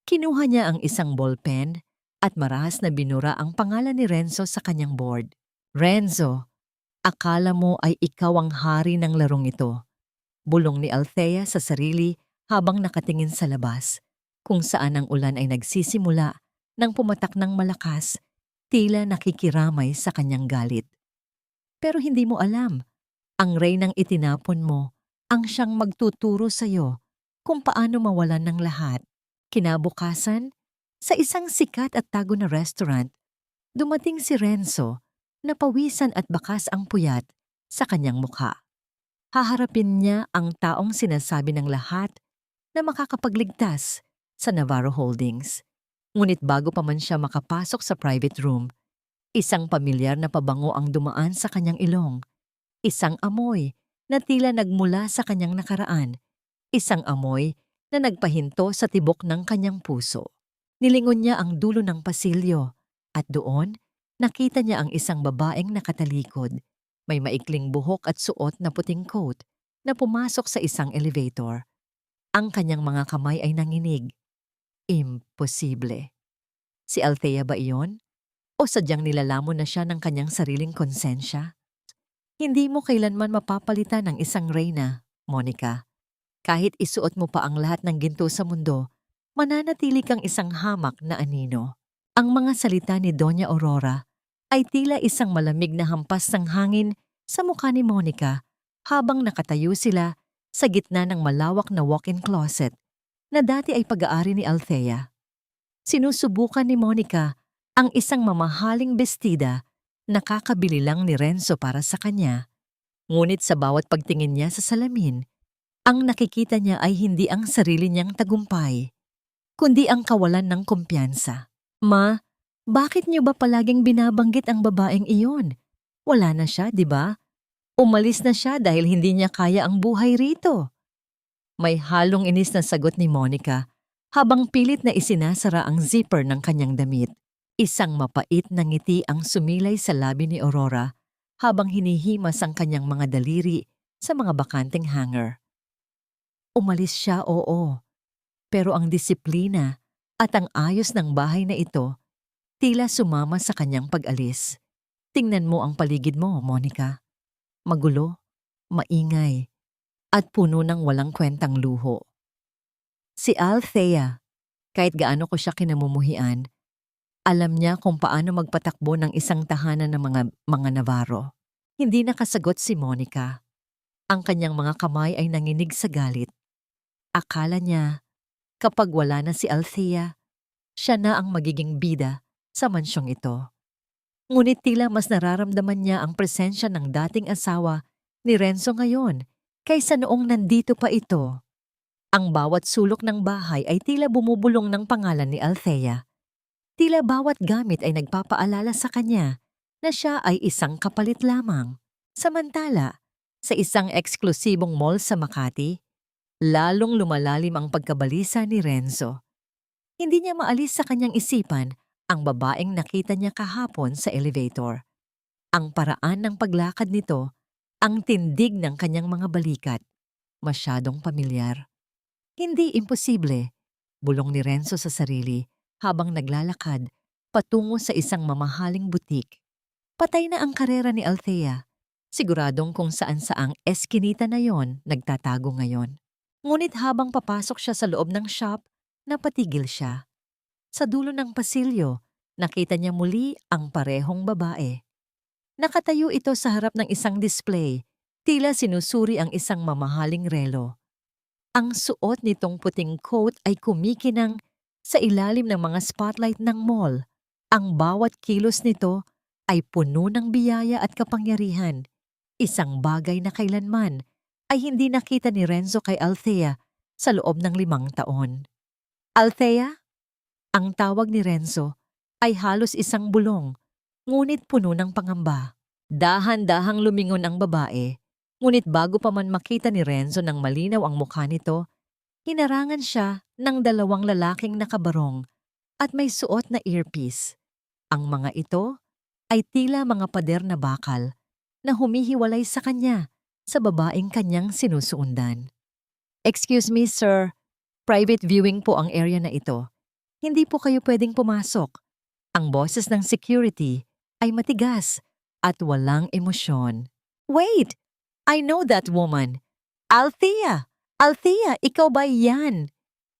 Speaker 1: Kinuha niya ang isang ballpen at marahas na binura ang pangalan ni Renzo sa kanyang board. Renzo, akala mo ay ikaw ang hari ng larong ito. Bulong ni Althea sa sarili habang nakatingin sa labas, kung saan ang ulan ay nagsisimula nang pumatak ng malakas, tila nakikiramay sa kanyang galit. Pero hindi mo alam, ang reynang itinapon mo ang siyang magtuturo sa iyo kung paano mawalan ng lahat. Kinabukasan, sa isang sikat at tago na restaurant, dumating si Renzo na pawisan at bakas ang puyat sa kanyang mukha. Haharapin niya ang taong sinasabi ng lahat na makakapagligtas sa Navarro Holdings. Ngunit bago pa man siya makapasok sa private room, isang pamilyar na pabango ang dumaan sa kanyang ilong. Isang amoy na tila nagmula sa kanyang nakaraan. Isang amoy na nagpahinto sa tibok ng kanyang puso. Nilingon niya ang dulo ng pasilyo at doon nakita niya ang isang babaeng nakatalikod. May maikling buhok at suot na puting coat na pumasok sa isang elevator. Ang kanyang mga kamay ay nanginig. Imposible. Si Althea ba iyon? O sadyang nilalamon na siya ng kanyang sariling konsensya? Hindi mo kailanman mapapalitan ng isang reyna, Monica. Kahit isuot mo pa ang lahat ng ginto sa mundo, mananatili kang isang hamak na anino. Ang mga salita ni Doña Aurora ay tila isang malamig na hampas ng hangin sa mukha ni Monica habang nakatayo sila sa gitna ng malawak na walk-in closet na dati ay pag-aari ni Althea. Sinusubukan ni Monica ang isang mamahaling bestida na kakabili lang ni Renzo para sa kanya. Ngunit sa bawat pagtingin niya sa salamin, ang nakikita niya ay hindi ang sarili niyang tagumpay, kundi ang kawalan ng kumpiyansa. Ma, bakit niyo ba palaging binabanggit ang babaeng iyon? Wala na siya, di ba? Umalis na siya dahil hindi niya kaya ang buhay rito. May halong inis na sagot ni Monica habang pilit na isinasara ang zipper ng kanyang damit. Isang mapait na ngiti ang sumilay sa labi ni Aurora habang hinihimas ang kanyang mga daliri sa mga bakanting hanger. Umalis siya, oo. Pero ang disiplina at ang ayos ng bahay na ito tila sumama sa kanyang pag-alis. Tingnan mo ang paligid mo, Monica. Magulo, maingay, at puno ng walang kwentang luho. Si Althea, kahit gaano ko siya kinamumuhian, alam niya kung paano magpatakbo ng isang tahanan ng mga Navarro. Hindi nakasagot si Monica. Ang kanyang mga kamay ay nanginig sa galit. Akala niya, kapag wala na si Althea, siya na ang magiging bida sa mansyong ito. Ngunit tila mas nararamdaman niya ang presensya ng dating asawa ni Renzo ngayon kaysa noong nandito pa ito. Ang bawat sulok ng bahay ay tila bumubulong ng pangalan ni Althea. Tila bawat gamit ay nagpapaalala sa kanya na siya ay isang kapalit lamang. Samantala, Sa isang eksklusibong mall sa Makati, lalong lumalalim ang pagkabalisa ni Renzo. Hindi niya maalis sa kanyang isipan ang babaeng nakita niya kahapon sa elevator. Ang paraan ng paglakad nito, ang tindig ng kanyang mga balikat, masyadong pamilyar. Hindi imposible, bulong ni Renzo sa sarili habang naglalakad patungo sa isang mamahaling butik. Patay na ang karera ni Althea. Siguradong kung saan-saang eskinita na yon nagtatago ngayon. Ngunit habang papasok siya sa loob ng shop, napatigil siya. Sa dulo ng pasilyo, nakita niya muli ang parehong babae. Nakatayo ito sa harap ng isang display, tila sinusuri ang isang mamahaling relo. Ang suot nitong puting coat ay kumikinang sa ilalim ng mga spotlight ng mall. Ang bawat kilos nito ay puno ng biyaya at kapangyarihan. Isang bagay na kailanman ay hindi nakita ni Renzo kay Althea sa loob ng 5 taon. Althea? Ang tawag ni Renzo ay halos isang bulong, ngunit puno ng pangamba. Dahan-dahang lumingon ang babae, ngunit bago pa man makita ni Renzo ng malinaw ang mukha nito, hinarangan siya ng 2 lalaking nakabarong at may suot na earpiece. Ang mga ito ay tila mga pader na bakal na humihiwalay sa kanya sa babaeng kanyang sinusuundan. "Excuse me, sir. Private viewing po ang area na ito. Hindi po kayo pwedeng pumasok." Ang boses ng security ay matigas at walang emosyon. "Wait! I know that woman. Althea! Althea, ikaw ba yan?"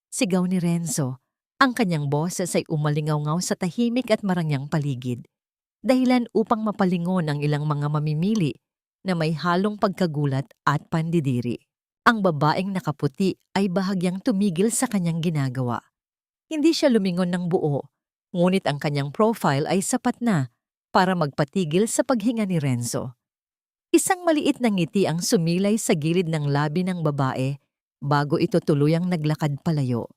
Speaker 1: Sigaw ni Renzo. Ang kanyang boses ay umalingaw-ngaw sa tahimik at marangyang paligid. Dahilan upang mapalingon ang ilang mga mamimili na may halong pagkagulat at pandidiri. Ang babaeng nakaputi ay bahagyang tumigil sa kanyang ginagawa. Hindi siya lumingon ng buo, ngunit ang kanyang profile ay sapat na para magpatigil sa paghinga ni Renzo. Isang maliit na ngiti ang sumilay sa gilid ng labi ng babae bago ito tuluyang naglakad palayo.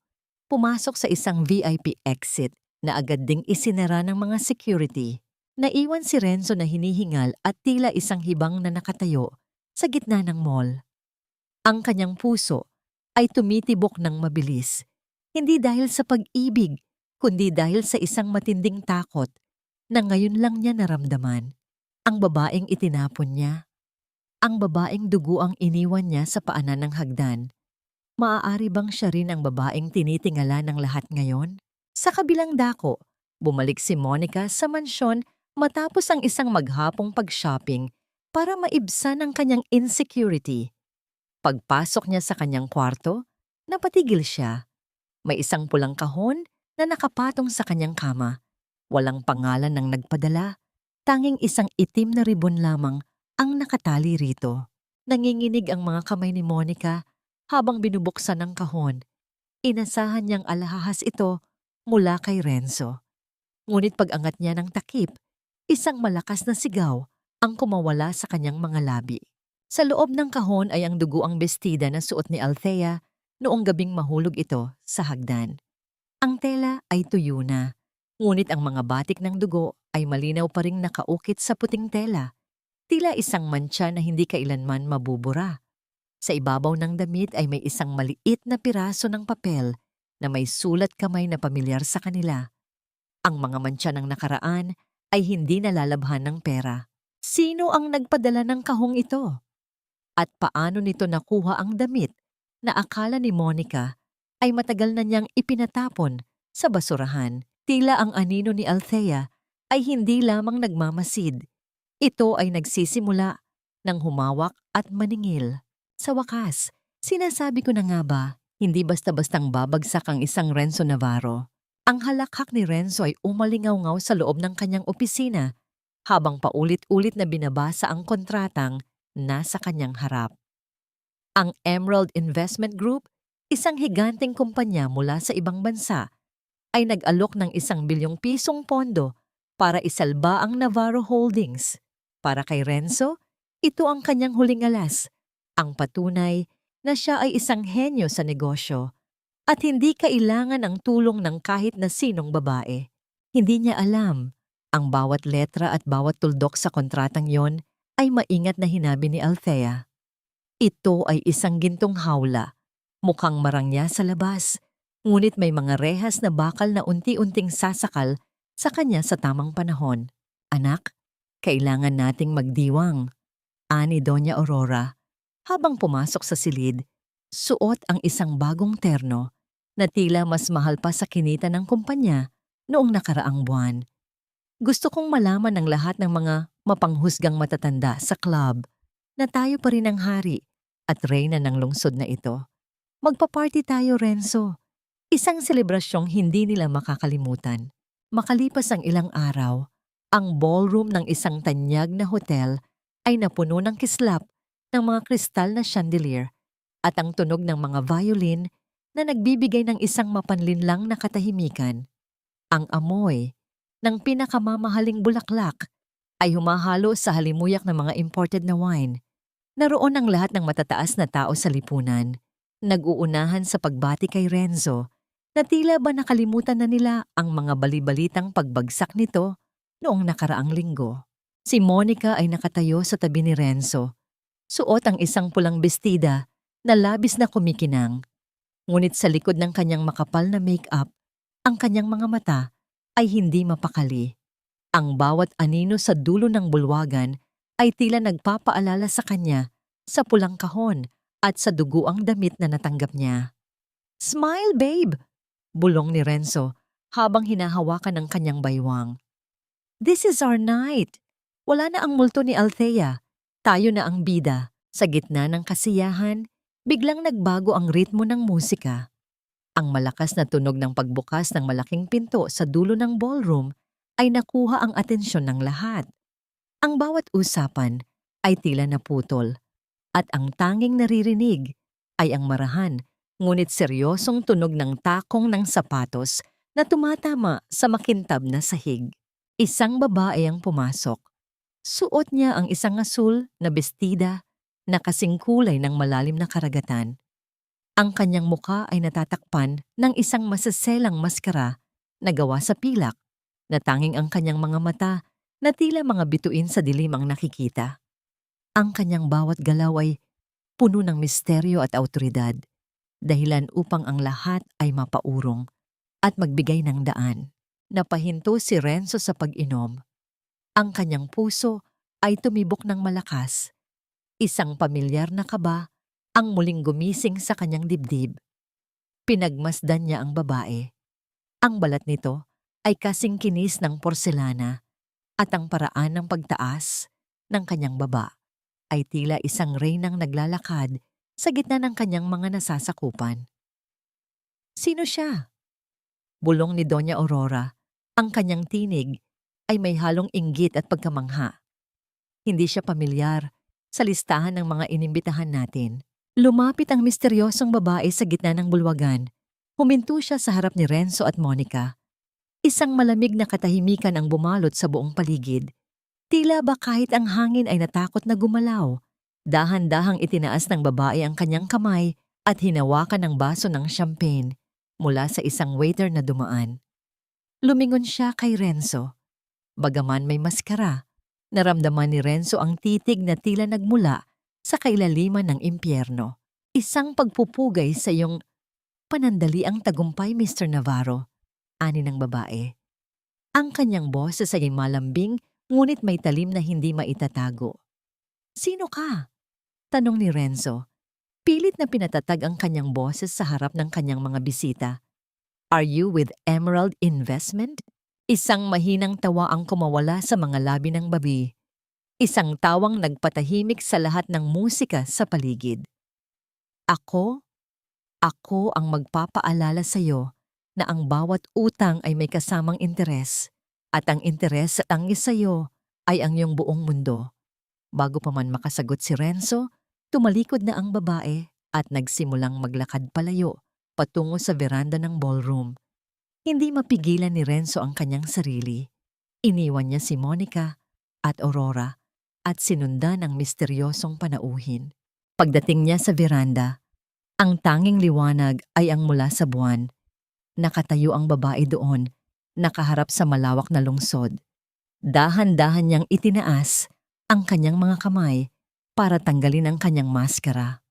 Speaker 1: Pumasok sa isang VIP exit na agad ding isinara ng mga security. Naiwan si Renzo na hinihingal at tila isang hibang na nakatayo sa gitna ng mall. Ang kanyang puso ay tumitibok ng mabilis, hindi dahil sa pag-ibig, kundi dahil sa isang matinding takot na ngayon lang niya naramdaman. Ang babaeng itinapon niya, ang babaeng dugo ang iniwan niya sa paanan ng hagdan. Maaari bang siya rin ang babaeng tinitingala ng lahat ngayon? Sa kabilang dako, bumalik si Monica sa mansyon matapos ang isang maghapong pag-shopping para maibsan ang kanyang insecurity. Pagpasok niya sa kanyang kwarto, napatigil siya. May isang pulang kahon na nakapatong sa kanyang kama. Walang pangalan ng nagpadala, tanging isang itim na ribon lamang ang nakatali rito. Nanginginig ang mga kamay ni Monica habang binubuksan ang kahon. Inasahan niyang alahas ito mula kay Renzo. Ngunit pag-angat niya ng takip, isang malakas na sigaw ang kumawala sa kanyang mga labi. Sa loob ng kahon ay ang dugo ang bestida na suot ni Althea noong gabing mahulog ito sa hagdan. Ang tela ay tuyo na, ngunit ang mga batik ng dugo ay malinaw pa ring nakaukit sa puting tela. Tila isang mantsa na hindi kailanman mabubura. Sa ibabaw ng damit ay may isang maliit na piraso ng papel na may sulat kamay na pamilyar sa kanila. Ang mga mantsa ng nakaraan ay hindi nalalabhan ng pera. Sino ang nagpadala ng kahong ito? At paano nito nakuha ang damit na akala ni Monica ay matagal na niyang ipinatapon sa basurahan? Tila ang anino ni Althea ay hindi lamang nagmamasid. Ito ay nagsisimula ng humawak at maningil. Sa wakas, sinasabi ko na nga ba, hindi basta-bastang babagsak ang isang Renzo Navarro. Ang halakhak ni Renzo ay umalingaw-ngaw sa loob ng kanyang opisina habang paulit-ulit na binabasa ang kontratang nasa kanyang harap. Ang Emerald Investment Group, isang higanteng kumpanya mula sa ibang bansa, ay nag-alok ng 1 bilyong pisong pondo para isalba ang Navarro Holdings. Para kay Renzo, ito ang kanyang huling alas. Ang patunay na siya ay isang henyo sa negosyo at hindi kailangan ang tulong ng kahit na sinong babae. Hindi niya alam, ang bawat letra at bawat tuldok sa kontratang yon ay maingat na hinabi ni Althea. Ito ay isang gintong hawla. Mukhang marangya sa labas, ngunit may mga rehas na bakal na unti-unting sasakal sa kanya sa tamang panahon. Anak, kailangan nating magdiwang, ani Doña Aurora, habang pumasok sa silid, suot ang isang bagong terno na tila mas mahal pa sa kinita ng kumpanya noong nakaraang buwan. Gusto kong malaman ng lahat ng mga mapanghusgang matatanda sa club na tayo pa rin ang hari at reyna ng lungsod na ito. Magpa-party tayo, Renzo. Isang selebrasyong hindi nila makakalimutan. Makalipas ang ilang araw, ang ballroom ng isang tanyag na hotel ay napuno ng kislap ng mga kristal na chandelier at ang tunog ng mga violin na nagbibigay ng isang mapanlinlang na katahimikan. Ang amoy ng pinakamamahaling bulaklak ay humahalo sa halimuyak ng mga imported na wine. Naroon ang lahat ng matataas na tao sa lipunan, nag-uunahan sa pagbati kay Renzo, na tila ba nakalimutan na nila ang mga balibalitang pagbagsak nito noong nakaraang linggo. Si Monica ay nakatayo sa tabi ni Renzo. Suot ang isang pulang bestida na labis na kumikinang. Ngunit sa likod ng kanyang makapal na make-up, ang kanyang mga mata ay hindi mapakali. Ang bawat anino sa dulo ng bulwagan ay tila nagpapaalala sa kanya sa pulang kahon at sa duguang damit na natanggap niya. "Smile, babe!" bulong ni Renzo habang hinahawakan ng kanyang baywang. "This is our night. Wala na ang multo ni Althea. Tayo na ang bida." Sa gitna ng kasiyahan, biglang nagbago ang ritmo ng musika. Ang malakas na tunog ng pagbukas ng malaking pinto sa dulo ng ballroom ay nakuha ang atensyon ng lahat. Ang bawat usapan ay tila naputol at ang tanging naririnig ay ang marahan ngunit seryosong tunog ng takong ng sapatos na tumatama sa makintab na sahig. Isang babae ang pumasok. Suot niya ang isang asul na bestida na kasing kulay ng malalim na karagatan. Ang kanyang muka ay natatakpan ng isang masaselang maskara na gawa sa pilak na tanging ang kanyang mga mata na tila mga bituin sa dilim ang nakikita. Ang kanyang bawat galaw ay puno ng misteryo at awtoridad, dahilan upang ang lahat ay mapaurong at magbigay ng daan. Napahinto si Renzo sa pag-inom. Ang kanyang puso ay tumibok ng malakas. Isang pamilyar na kaba ang muling gumising sa kanyang dibdib. Pinagmasdan niya ang babae. Ang balat nito ay kasing kinis ng porselana at ang paraan ng pagtaas ng kanyang baba ay tila isang reynang naglalakad sa gitna ng kanyang mga nasasakupan. "Sino siya?" bulong ni Doña Aurora. Ang kanyang tinig ay may halong inggit at pagkamangha. Hindi siya pamilyar sa listahan ng mga inimbitahan natin. Lumapit ang misteryosong babae sa gitna ng bulwagan. Huminto siya sa harap ni Renzo at Monica. Isang malamig na katahimikan ang bumalot sa buong paligid. Tila ba kahit ang hangin ay natakot na gumalaw. Dahan-dahang itinaas ng babae ang kanyang kamay at hinawakan ng baso ng champagne mula sa isang waiter na dumaan. Lumingon siya kay Renzo. Bagaman may maskara, naramdaman ni Renzo ang titig na tila nagmula sa kailaliman ng impyerno. "Isang pagpupugay sa iyong panandaliang tagumpay, Mr. Navarro," ani ng babae. Ang kanyang boses ay malambing ngunit may talim na hindi maitatago. "Sino ka?" tanong ni Renzo. Pilit na pinatatag ang kanyang boses sa harap ng kanyang mga bisita. "Are you with Emerald Investment?" Isang mahinang tawa ang kumawala sa mga labi ng babi. Isang tawang nagpatahimik sa lahat ng musika sa paligid. Ako ang magpapaalala sa iyo na ang bawat utang ay may kasamang interes at ang interes sa tangis sa iyo ay ang iyong buong mundo." Bago pa man makasagot si Renzo, tumalikod na ang babae at nagsimulang maglakad palayo patungo sa veranda ng ballroom. Hindi mapigilan ni Renzo ang kanyang sarili. Iniwan niya si Monica at Aurora at sinundan ang misteryosong panauhin. Pagdating niya sa veranda, ang tanging liwanag ay ang mula sa buwan. Nakatayo ang babae doon, nakaharap sa malawak na lungsod. Dahan-dahan niyang itinaas ang kanyang mga kamay para tanggalin ang kanyang maskara.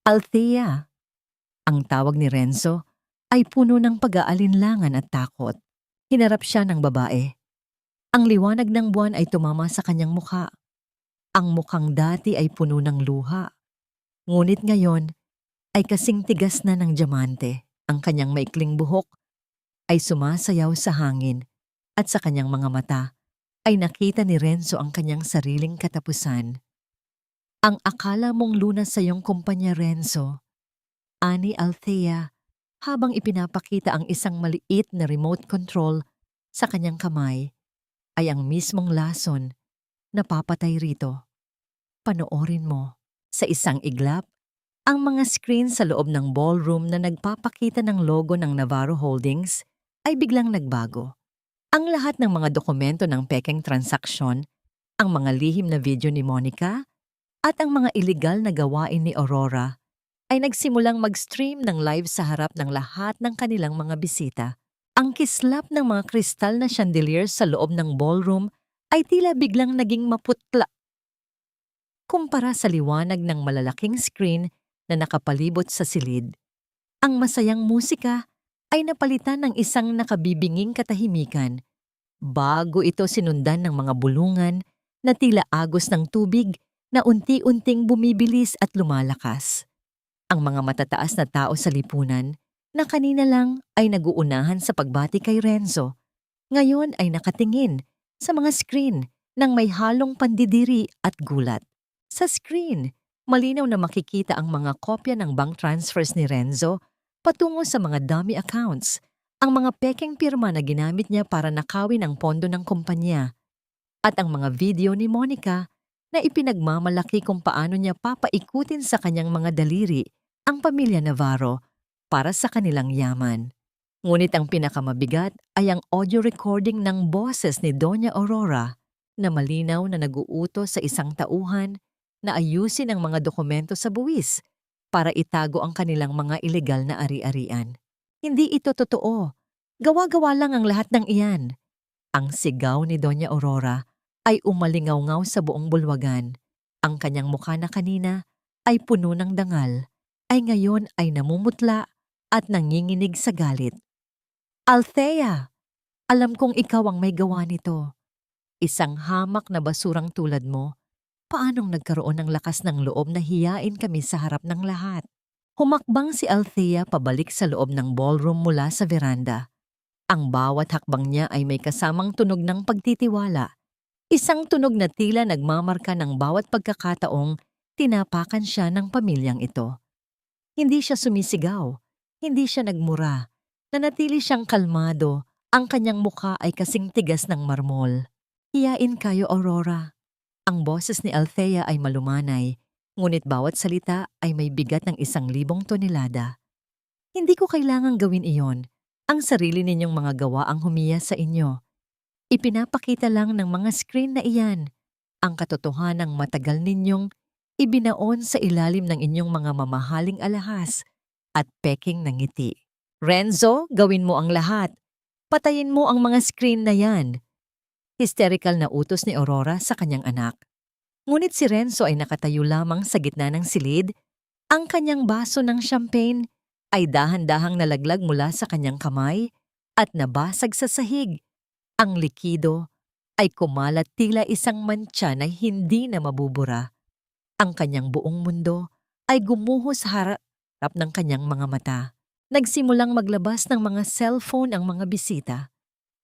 Speaker 1: Althea, ang tawag ni Renzo, ay puno ng pag-aalinlangan at takot. Hinarap siya ng babae. Ang liwanag ng buwan ay tumama sa kanyang mukha. Ang mukhang dati ay puno ng luha. Ngunit ngayon ay kasing tigas na ng diamante. Ang kanyang maikling buhok ay sumasayaw sa hangin at sa kanyang mga mata ay nakita ni Renzo ang kanyang sariling katapusan. Ang akala mong lunas sa iyong kumpanya, Renzo, ani Althea, habang ipinapakita ang isang maliit na remote control sa kanyang kamay, ay ang mismong lason na papatay rito. Panoorin mo. Sa isang iglap, ang mga screen sa loob ng ballroom na nagpapakita ng logo ng Navarro Holdings ay biglang nagbago. Ang lahat ng mga dokumento ng pekeng transaksyon, ang mga lihim na video ni Monica, at ang mga iligal na gawain ni Aurora ay nagsimulang mag-stream ng live sa harap ng lahat ng kanilang mga bisita. Ang kislap ng mga kristal na chandeliers sa loob ng ballroom ay tila biglang naging maputla kumpara sa liwanag ng malalaking screen na nakapalibot sa silid. Ang masayang musika ay napalitan ng isang nakabibinging katahimikan bago ito sinundan ng mga bulungan na tila agos ng tubig na unti-unting bumibilis at lumalakas. Ang mga matataas na tao sa lipunan na kanina lang ay naguunahan sa pagbati kay Renzo, ngayon ay nakatingin sa mga screen ng may halong pandidiri at gulat. Sa screen, malinaw na makikita ang mga kopya ng bank transfers ni Renzo patungo sa mga dummy accounts, ang mga pekeng pirma na ginamit niya para nakawin ang pondo ng kumpanya, at ang mga video ni Monica na ipinagmamalaki kung paano niya papaikutin sa kanyang mga daliri ang pamilya Navarro para sa kanilang yaman. Ngunit ang pinakamabigat ay ang audio recording ng boses ni Doña Aurora na malinaw na nag-uutos sa isang tauhan na ayusin ang mga dokumento sa buwis para itago ang kanilang mga ilegal na ari-arian. Hindi ito totoo. Gawa-gawa lang ang lahat ng iyan. Ang sigaw ni Doña Aurora ay umalingaw-ngaw sa buong bulwagan. Ang kanyang mukha na kanina ay puno ng dangal, ay ngayon ay namumutla at nanginginig sa galit. Althea, alam kong ikaw ang may gawa nito. Isang hamak na basurang tulad mo, paanong nagkaroon ng lakas ng loob na hiyain kami sa harap ng lahat? Humakbang si Althea pabalik sa loob ng ballroom mula sa veranda. Ang bawat hakbang niya ay may kasamang tunog ng pagtitiwala. Isang tunog na tila nagmamarka ng bawat pagkakataong tinapakan siya ng pamilyang ito. Hindi siya sumisigaw, hindi siya nagmura. Nanatili siyang kalmado, ang kanyang mukha ay kasing tigas ng marmol. Hiyain kayo, Aurora. Ang boses ni Althea ay malumanay, ngunit bawat salita ay may bigat ng 1,000 tonelada. Hindi ko kailangang gawin iyon. Ang sarili ninyong mga gawa ang humiya sa inyo. Ipinapakita lang ng mga screen na iyan ang katotohanang matagal ninyong ibinaon sa ilalim ng inyong mga mamahaling alahas at peking ng ngiti. Renzo, gawin mo ang lahat. Patayin mo ang mga screen na yan. Hysterical na utos ni Aurora sa kanyang anak. Ngunit si Renzo ay nakatayo lamang sa gitna ng silid. Ang kanyang baso ng champagne ay dahan-dahang nalaglag mula sa kanyang kamay at nabasag sa sahig. Ang likido ay kumalat tila isang mantsa na hindi na mabubura. Ang kanyang buong mundo ay gumuho sa harap ng kanyang mga mata. Nagsimulang maglabas ng mga cellphone ang mga bisita.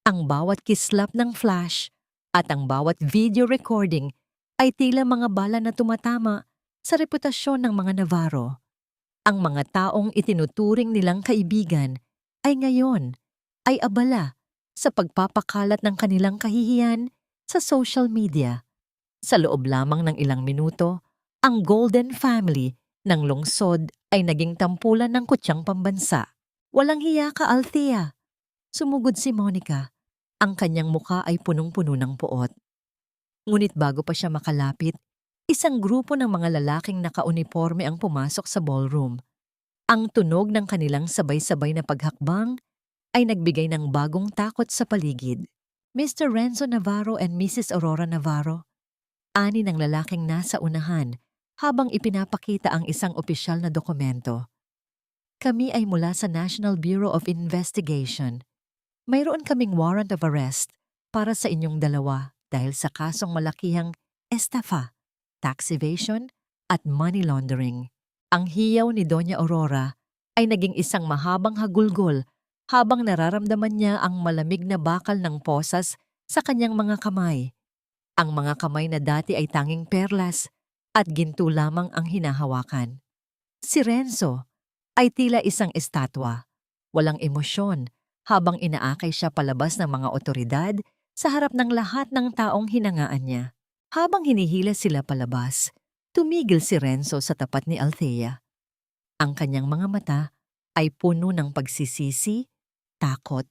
Speaker 1: Ang bawat kislap ng flash at ang bawat video recording ay tila mga bala na tumatama sa reputasyon ng mga Navarro. Ang mga taong itinuturing nilang kaibigan ay ngayon ay abala sa pagpapakalat ng kanilang kahihiyan sa social media. Sa loob lamang ng ilang minuto, ang Golden Family ng lungsod ay naging tampulan ng kutsang pambansa. Walang hiya ka, Althea. Sumugod si Monica. Ang kanyang mukha ay punong-puno ng puot. Ngunit bago pa siya makalapit, isang grupo ng mga lalaking nakauniforme ang pumasok sa ballroom. Ang tunog ng kanilang sabay-sabay na paghakbang ay nagbigay ng bagong takot sa paligid. Mr. Renzo Navarro and Mrs. Aurora Navarro, ani ng lalaking nasa unahan, habang ipinapakita ang isang opisyal na dokumento. Kami ay mula sa National Bureau of Investigation. Mayroon kaming warrant of arrest para sa inyong dalawa dahil sa kasong malakihang estafa, tax evasion at money laundering. Ang hiyaw ni Doña Aurora ay naging isang mahabang hagulgol habang nararamdaman niya ang malamig na bakal ng posas sa kanyang mga kamay. Ang mga kamay na dati ay tanging perlas at ginto lamang ang hinahawakan. Si Renzo ay tila isang estatwa, walang emosyon habang inaakay siya palabas ng mga otoridad sa harap ng lahat ng taong hinangaan niya. Habang hinihila sila palabas, tumigil si Renzo sa tapat ni Althea. Ang kanyang mga mata ay puno ng pagsisisi, takot,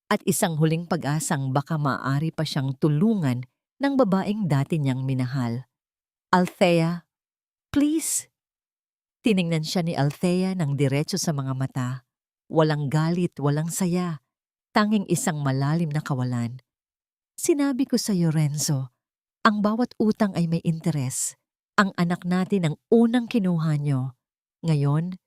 Speaker 1: at isang huling pag-asang baka maaari pa siyang tulungan ng babaeng dati niyang minahal. Althea, please. Tiningnan siya ni Althea ng diretso sa mga mata. Walang galit, walang saya, tanging isang malalim na kawalan. Sinabi ko sa iyo, Renzo, ang bawat utang ay may interes. Ang anak natin ang unang kinuha niyo. Ngayon,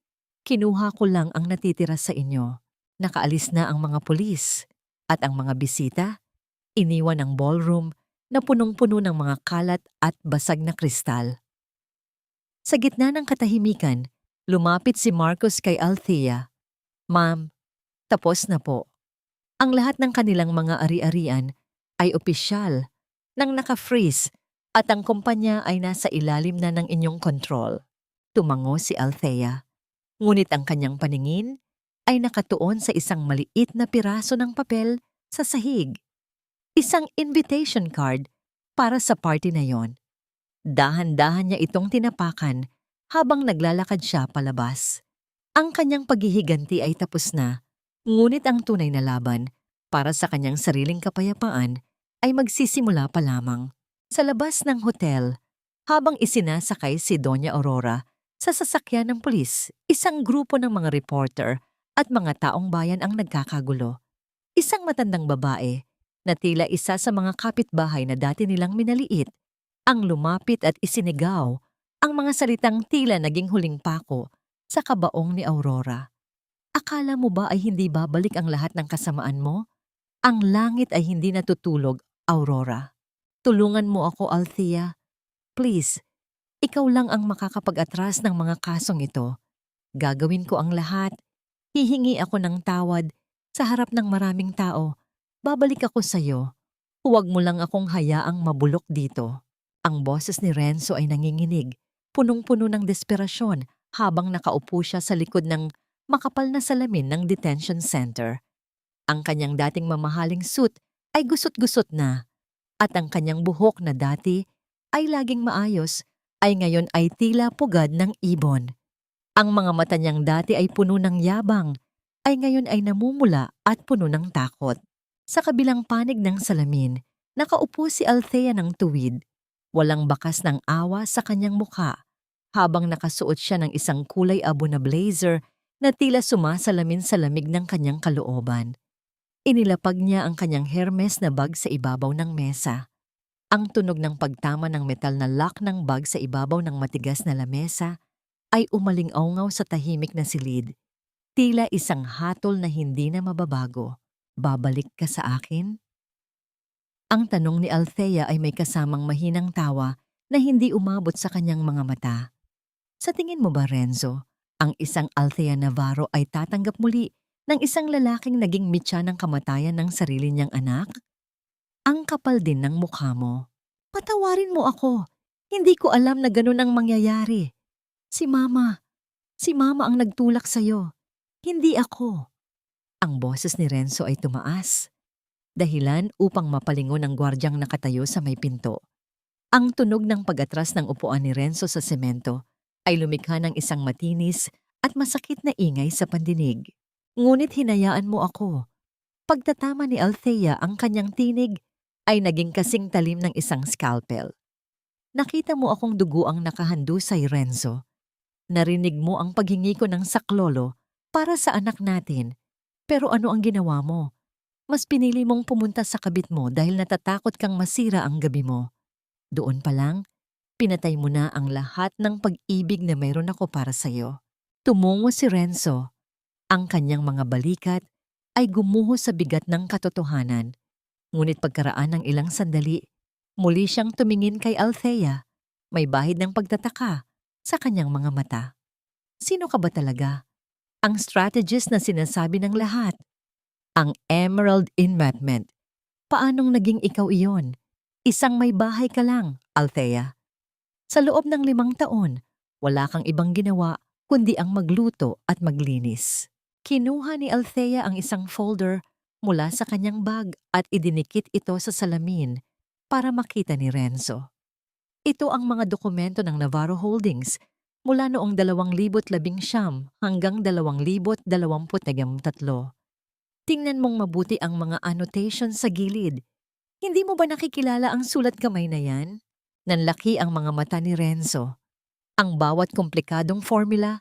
Speaker 1: kinuha ko lang ang natitira sa inyo. Nakaalis na ang mga pulis at ang mga bisita, iniwan ang ballroom na punong-puno ng mga kalat at basag na kristal. Sa gitna ng katahimikan, lumapit si Marcos kay Althea. Ma'am, tapos na po. Ang lahat ng kanilang mga ari-arian ay opisyal nang naka-freeze at ang kumpanya ay nasa ilalim na ng inyong kontrol. Tumango si Althea. Ngunit ang kanyang paningin ay nakatuon sa isang maliit na piraso ng papel sa sahig. Isang invitation card para sa party na yon. Dahan-dahan niya itong tinapakan habang naglalakad siya palabas. Ang kanyang paghihiganti ay tapos na, ngunit ang tunay na laban para sa kanyang sariling kapayapaan ay magsisimula pa lamang. Sa labas ng hotel, habang isinasakay si Doña Aurora sa sasakyan ng pulis, isang grupo ng mga reporter at mga taong bayan ang nagkakagulo. Isang matandang babae na tila isa sa mga kapitbahay na dati nilang minaliit ang lumapit at isinigaw ang mga salitang tila naging huling pako sa kabaong ni Aurora. Akala mo ba ay hindi babalik ang lahat ng kasamaan mo? Ang langit ay hindi natutulog, Aurora. Tulungan mo ako, Althea. Please, ikaw lang ang makakapag-atras ng mga kasong ito. Gagawin ko ang lahat. Hihingi ako ng tawad sa harap ng maraming tao. Babalik ako sa iyo. Huwag mo lang akong hayaang mabulok dito. Ang boses ni Renzo ay nanginginig, punong-puno ng desperasyon habang nakaupo siya sa likod ng makapal na salamin ng detention center. Ang kanyang dating mamahaling suit ay gusot-gusot na, at ang kanyang buhok na dati ay laging maayos ay ngayon ay tila pugad ng ibon. Ang mga mata niyang dati ay puno ng yabang, ay ngayon ay namumula at puno ng takot. Sa kabilang panig ng salamin, nakaupo si Althea ng tuwid. Walang bakas ng awa sa kanyang mukha, habang nakasuot siya ng isang kulay abo na blazer na tila sumasalamin sa lamig ng kanyang kalooban. Inilapag niya ang kanyang Hermes na bag sa ibabaw ng mesa. Ang tunog ng pagtama ng metal na lock ng bag sa ibabaw ng matigas na lamesa ay umaling-awngaw sa tahimik na silid. Tila isang hatol na hindi na mababago. Babalik ka sa akin? Ang tanong ni Althea ay may kasamang mahinang tawa na hindi umabot sa kanyang mga mata. Sa tingin mo ba, Renzo, ang isang Althea Navarro ay tatanggap muli ng isang lalaking naging mitya ng kamatayan ng sarili niyang anak? Ang kapal din ng mukha mo. Patawarin mo ako. Hindi ko alam na ganun ang mangyayari. Si Mama ang nagtulak sa'yo. Hindi ako. Ang boses ni Renzo ay tumaas. Dahilan upang mapalingon ang gwardyang nakatayo sa may pinto. Ang tunog ng pag-atras ng upuan ni Renzo sa semento ay lumikha ng isang matinis at masakit na ingay sa pandinig. Ngunit hinayaan mo ako. Pagtatama ni Althea ang kanyang tinig ay naging kasing talim ng isang scalpel. Nakita mo akong dugo ang nakahandusay, Renzo. Narinig mo ang paghingi ko ng saklolo para sa anak natin. Pero ano ang ginawa mo? Mas pinili mong pumunta sa kabit mo dahil natatakot kang masira ang gabi mo. Doon pa lang, Pinatay mo na ang lahat ng pag-ibig na mayroon ako para sa'yo. Tumungo si Renzo. Ang kanyang mga balikat ay gumuho sa bigat ng katotohanan. Ngunit pagkaraan ng ilang sandali, muli siyang tumingin kay Althea. May bahid ng pagtataka sa kanyang mga mata. Sino ka ba talaga? Ang strategist na sinasabi ng lahat. Ang Emerald Enmeshment. Paanong naging ikaw iyon? Isang may bahay ka lang, Althea. Sa loob ng 5 taon, wala kang ibang ginawa kundi ang magluto at maglinis. Kinuha ni Althea ang isang folder mula sa kanyang bag at idinikit ito sa salamin para makita ni Renzo. Ito ang mga dokumento ng Navarro Holdings mula noong 2019 hanggang 2023. Tingnan mong mabuti ang mga annotation sa gilid. Hindi mo ba nakikilala ang sulat kamay na yan? Nanlaki ang mga mata ni Renzo. Ang bawat komplikadong formula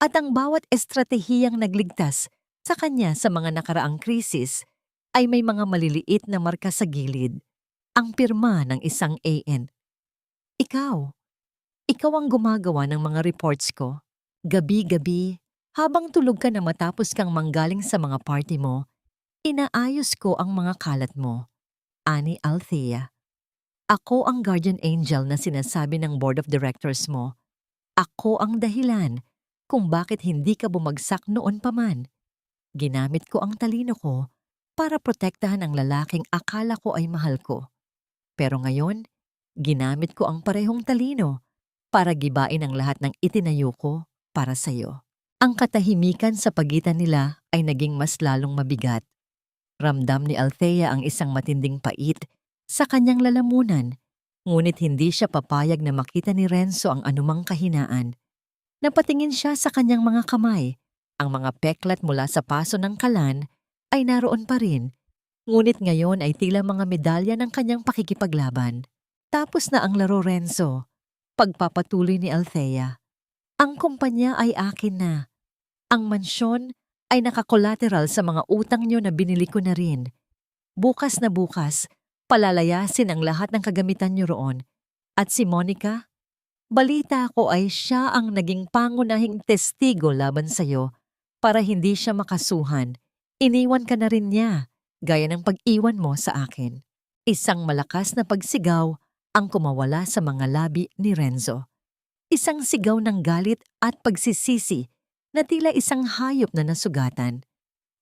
Speaker 1: at ang bawat estratehiyang nagligtas sa kanya sa mga nakaraang krisis ay may mga maliliit na marka sa gilid. Ang pirma ng isang AN. Ikaw ang gumagawa ng mga reports ko. Gabi-gabi, habang tulog ka na matapos kang manggaling sa mga party mo, inaayos ko ang mga kalat mo. Ani Althea. Ako ang guardian angel na sinasabi ng board of directors mo. Ako ang dahilan kung bakit hindi ka bumagsak noon pa man. Ginamit ko ang talino ko para protektahan ang lalaking akala ko ay mahal ko. Pero ngayon, ginamit ko ang parehong talino para gibain ang lahat ng itinayo ko para sa'yo. Ang katahimikan sa pagitan nila ay naging mas lalong mabigat. Ramdam ni Althea ang isang matinding pait sa kanyang lalamunan, ngunit hindi siya papayag na makita ni Renzo ang anumang kahinaan. Napatingin siya sa kanyang mga kamay. Ang mga peklat mula sa paso ng kalan ay naroon pa rin, ngunit ngayon ay tila mga medalya ng kanyang pakikipaglaban. Tapos na ang laro, Renzo. Pagpapatuloy ni Althea. Ang kumpanya ay akin na. Ang mansyon ay nakakolateral sa mga utang nyo na binili ko na rin. Bukas na bukas, palalayasin ang lahat ng kagamitan nyo roon. At si Monica? Balita ko ay siya ang naging pangunahing testigo laban sa'yo para hindi siya makasuhan. Iniwan ka na rin niya, gaya ng pag-iwan mo sa akin. Isang malakas na pagsigaw ang kumawala sa mga labi ni Renzo. Isang sigaw ng galit at pagsisisi na tila isang hayop na nasugatan.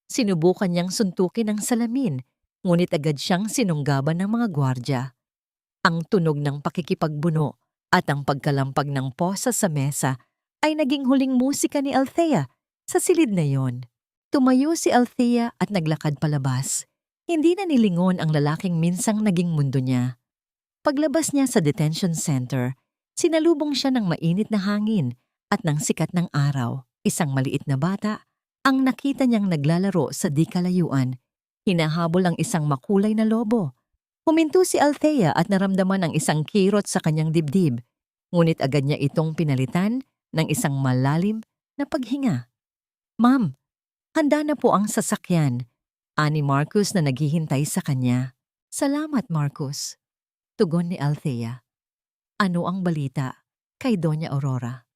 Speaker 1: Sinubukan niyang suntukin ang salamin, ngunit agad siyang sinunggaban ng mga gwardya. Ang tunog ng pakikipagbuno at ang pagkalampag ng posa sa mesa ay naging huling musika ni Althea sa silid na yon. Tumayo si Althea at naglakad palabas. Hindi na nilingon ang lalaking minsang naging mundo niya. Paglabas niya sa detention center, sinalubong siya ng mainit na hangin at ng sikat ng araw. Isang maliit na bata ang nakita niyang naglalaro sa di kalayuan. Hinahabol ang isang makulay na lobo. Huminto si Althea at naramdaman ang isang kirot sa kanyang dibdib, ngunit agad niya itong pinalitan ng isang malalim na paghinga. "Ma'am, handa na po ang sasakyan," ani Marcus na naghihintay sa kanya. "Salamat, Marcus," tugon ni Althea. Ano ang balita kay Doña Aurora?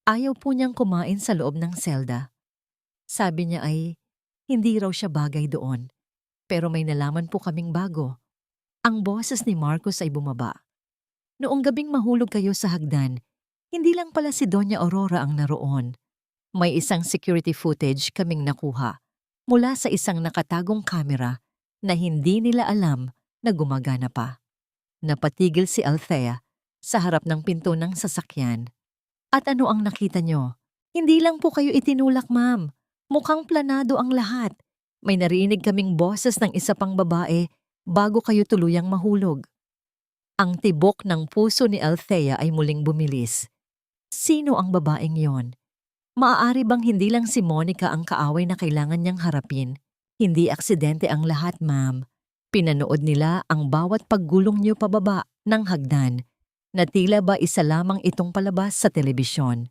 Speaker 1: Ayaw po niyang kumain sa loob ng selda. Sabi niya ay hindi raw siya bagay doon. Pero may nalaman po kaming bago. Ang boses ni Marcus ay bumaba. Noong gabing mahulog kayo sa hagdan, hindi lang pala si Doña Aurora ang naroon. May isang security footage kaming nakuha mula sa isang nakatagong kamera na hindi nila alam na gumagana pa. Napatigil si Althea sa harap ng pinto ng sasakyan. At ano ang nakita nyo? Hindi lang po kayo itinulak, ma'am. Mukhang planado ang lahat. May narinig kaming boses ng isa pang babae bago kayo tuluyang mahulog. Ang tibok ng puso ni Althea ay muling bumilis. Sino ang babaeng yon? Maaari bang hindi lang si Monica ang kaaway na kailangan niyang harapin? Hindi aksidente ang lahat, ma'am. Pinanood nila ang bawat paggulong niyo pababa ng hagdan na tila ba isa lamang itong palabas sa telebisyon.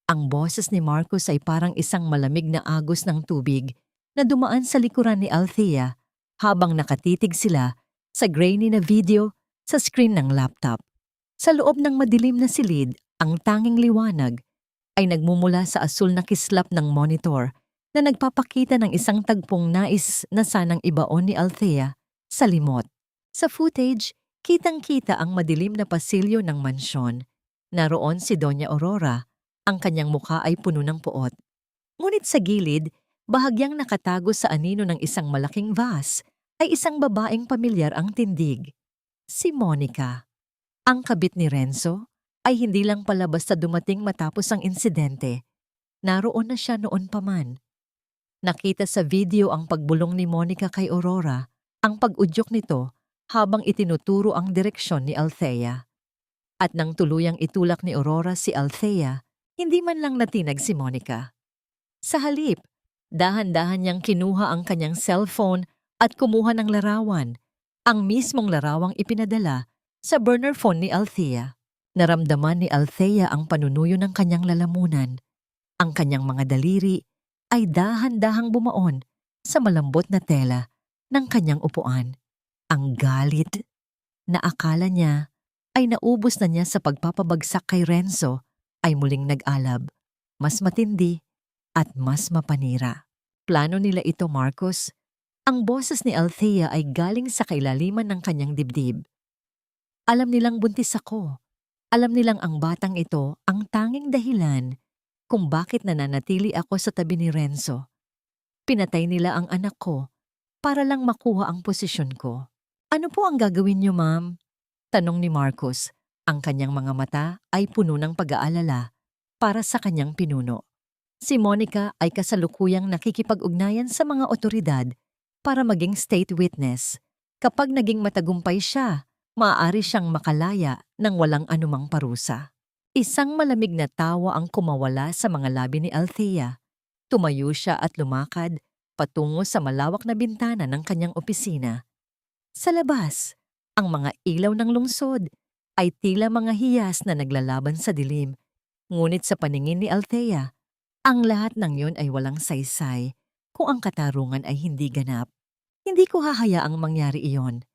Speaker 1: Ang boses ni Marcus ay parang isang malamig na agos ng tubig na dumaan sa likuran ni Althea habang nakatitig sila sa grainy na video sa screen ng laptop. Sa loob ng madilim na silid, ang tanging liwanag ay nagmumula sa asul na kislap ng monitor na nagpapakita ng isang tagpong nais na sanang ibaon ni Althea sa limot. Sa footage, kitang-kita ang madilim na pasilyo ng mansyon. Naroon si Doña Aurora, ang kanyang mukha ay puno ng puot. Ngunit sa gilid, bahagyang nakatago sa anino ng isang malaking vase, ay isang babaeng pamilyar ang tindig. Si Monica. Ang kabit ni Renzo ay hindi lang pala basta dumating matapos ang insidente. Naroon na siya noon pa man. Nakita sa video ang pagbulong ni Monica kay Aurora, ang pag-udyok nito habang itinuturo ang direksyon ni Althea. At nang tuluyang itulak ni Aurora si Althea, hindi man lang natinag si Monica. Sa halip, dahan-dahan niyang kinuha ang kanyang cellphone at kumuha ng larawan, ang mismong larawang ipinadala sa burner phone ni Althea. Naramdaman ni Althea ang panunuyo ng kanyang lalamunan. Ang kanyang mga daliri ay dahan-dahang bumaon sa malambot na tela ng kanyang upuan. Ang galit na akala niya ay naubos na niya sa pagpapabagsak kay Renzo ay muling nag-alab, mas matindi at mas mapanira. Plano nila ito, Marcos. Ang boses ni Althea ay galing sa kailaliman ng kanyang dibdib. Alam nilang buntis ako. Alam nilang ang batang ito ang tanging dahilan kung bakit nananatili ako sa tabi ni Renzo. Pinatay nila ang anak ko para lang makuha ang posisyon ko. Ano po ang gagawin niyo, ma'am? Tanong ni Marcos. Ang kanyang mga mata ay puno ng pag-aalala para sa kanyang pinuno. Si Monica ay kasalukuyang nakikipag-ugnayan sa mga otoridad para maging state witness. Kapag naging matagumpay siya, maaari siyang makalaya ng walang anumang parusa. Isang malamig na tawa ang kumawala sa mga labi ni Althea. Tumayo siya at lumakad patungo sa malawak na bintana ng kanyang opisina. Sa labas, ang mga ilaw ng lungsod ay tila mga hiyas na naglalaban sa dilim. Ngunit sa paningin ni Althea, ang lahat ng yon ay walang saysay kung ang katarungan ay hindi ganap. Hindi ko hahayaang mangyari iyon,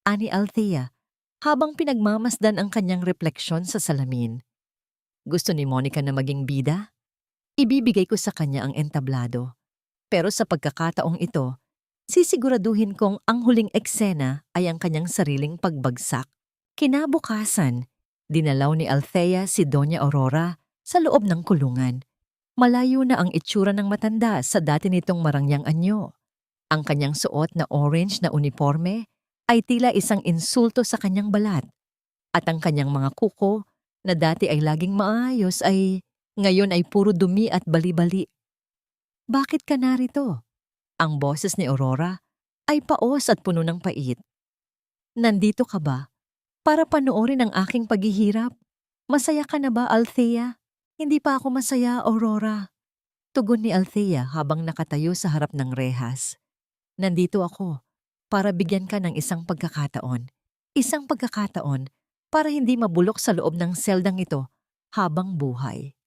Speaker 1: ani Althea, habang pinagmamasdan ang kanyang refleksyon sa salamin. Gusto ni Monica na maging bida? Ibibigay ko sa kanya ang entablado. Pero sa pagkakataong ito, sisiguraduhin kong ang huling eksena ay ang kanyang sariling pagbagsak. Kinabukasan, dinalaw ni Althea si Doña Aurora sa loob ng kulungan. Malayo na ang itsura ng matanda sa dati nitong marangyang anyo. Ang kanyang suot na orange na uniforme ay tila isang insulto sa kanyang balat. At ang kanyang mga kuko na dati ay laging maayos ay ngayon ay puro dumi at bali-bali. Bakit ka narito? Ang boses ni Aurora ay paos at puno ng pait. Nandito ka ba para panoorin ang aking paghihirap? Masaya ka na ba, Althea? Hindi pa ako masaya, Aurora. Tugon ni Althea habang nakatayo sa harap ng rehas. Nandito ako para bigyan ka ng isang pagkakataon. Isang pagkakataon para hindi mabulok sa loob ng seldang ito habang buhay.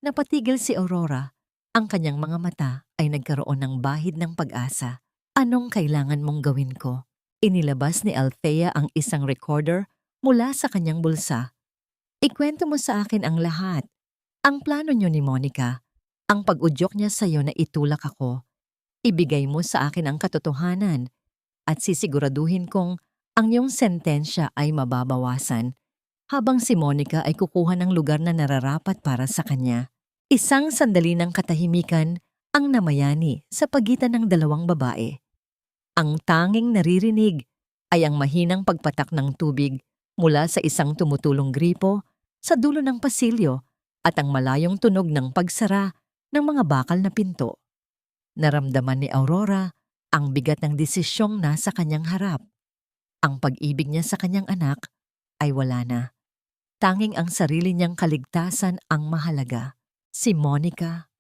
Speaker 1: Napatigil si Aurora. Ang kanyang mga mata ay nagkaroon ng bahid ng pag-asa. Anong kailangan mong gawin ko? Inilabas ni Althea ang isang recorder mula sa kanyang bulsa. Ikwento mo sa akin ang lahat. Ang plano niyo ni Monica, ang pag-udyok niya sa iyo na itulak ako. Ibigay mo sa akin ang katotohanan at sisiguraduhin kong ang iyong sentensya ay mababawasan habang si Monica ay kukuha ng lugar na nararapat para sa kanya. Isang sandali ng katahimikan ang namayani sa pagitan ng dalawang babae. Ang tanging naririnig ay ang mahinang pagpatak ng tubig mula sa isang tumutulong gripo sa dulo ng pasilyo at ang malayong tunog ng pagsara ng mga bakal na pinto. Naramdaman ni Aurora ang bigat ng desisyong nasa kanyang harap. Ang pag-ibig niya sa kanyang anak ay wala na. Tanging ang sarili niyang kaligtasan ang mahalaga. Si Monica.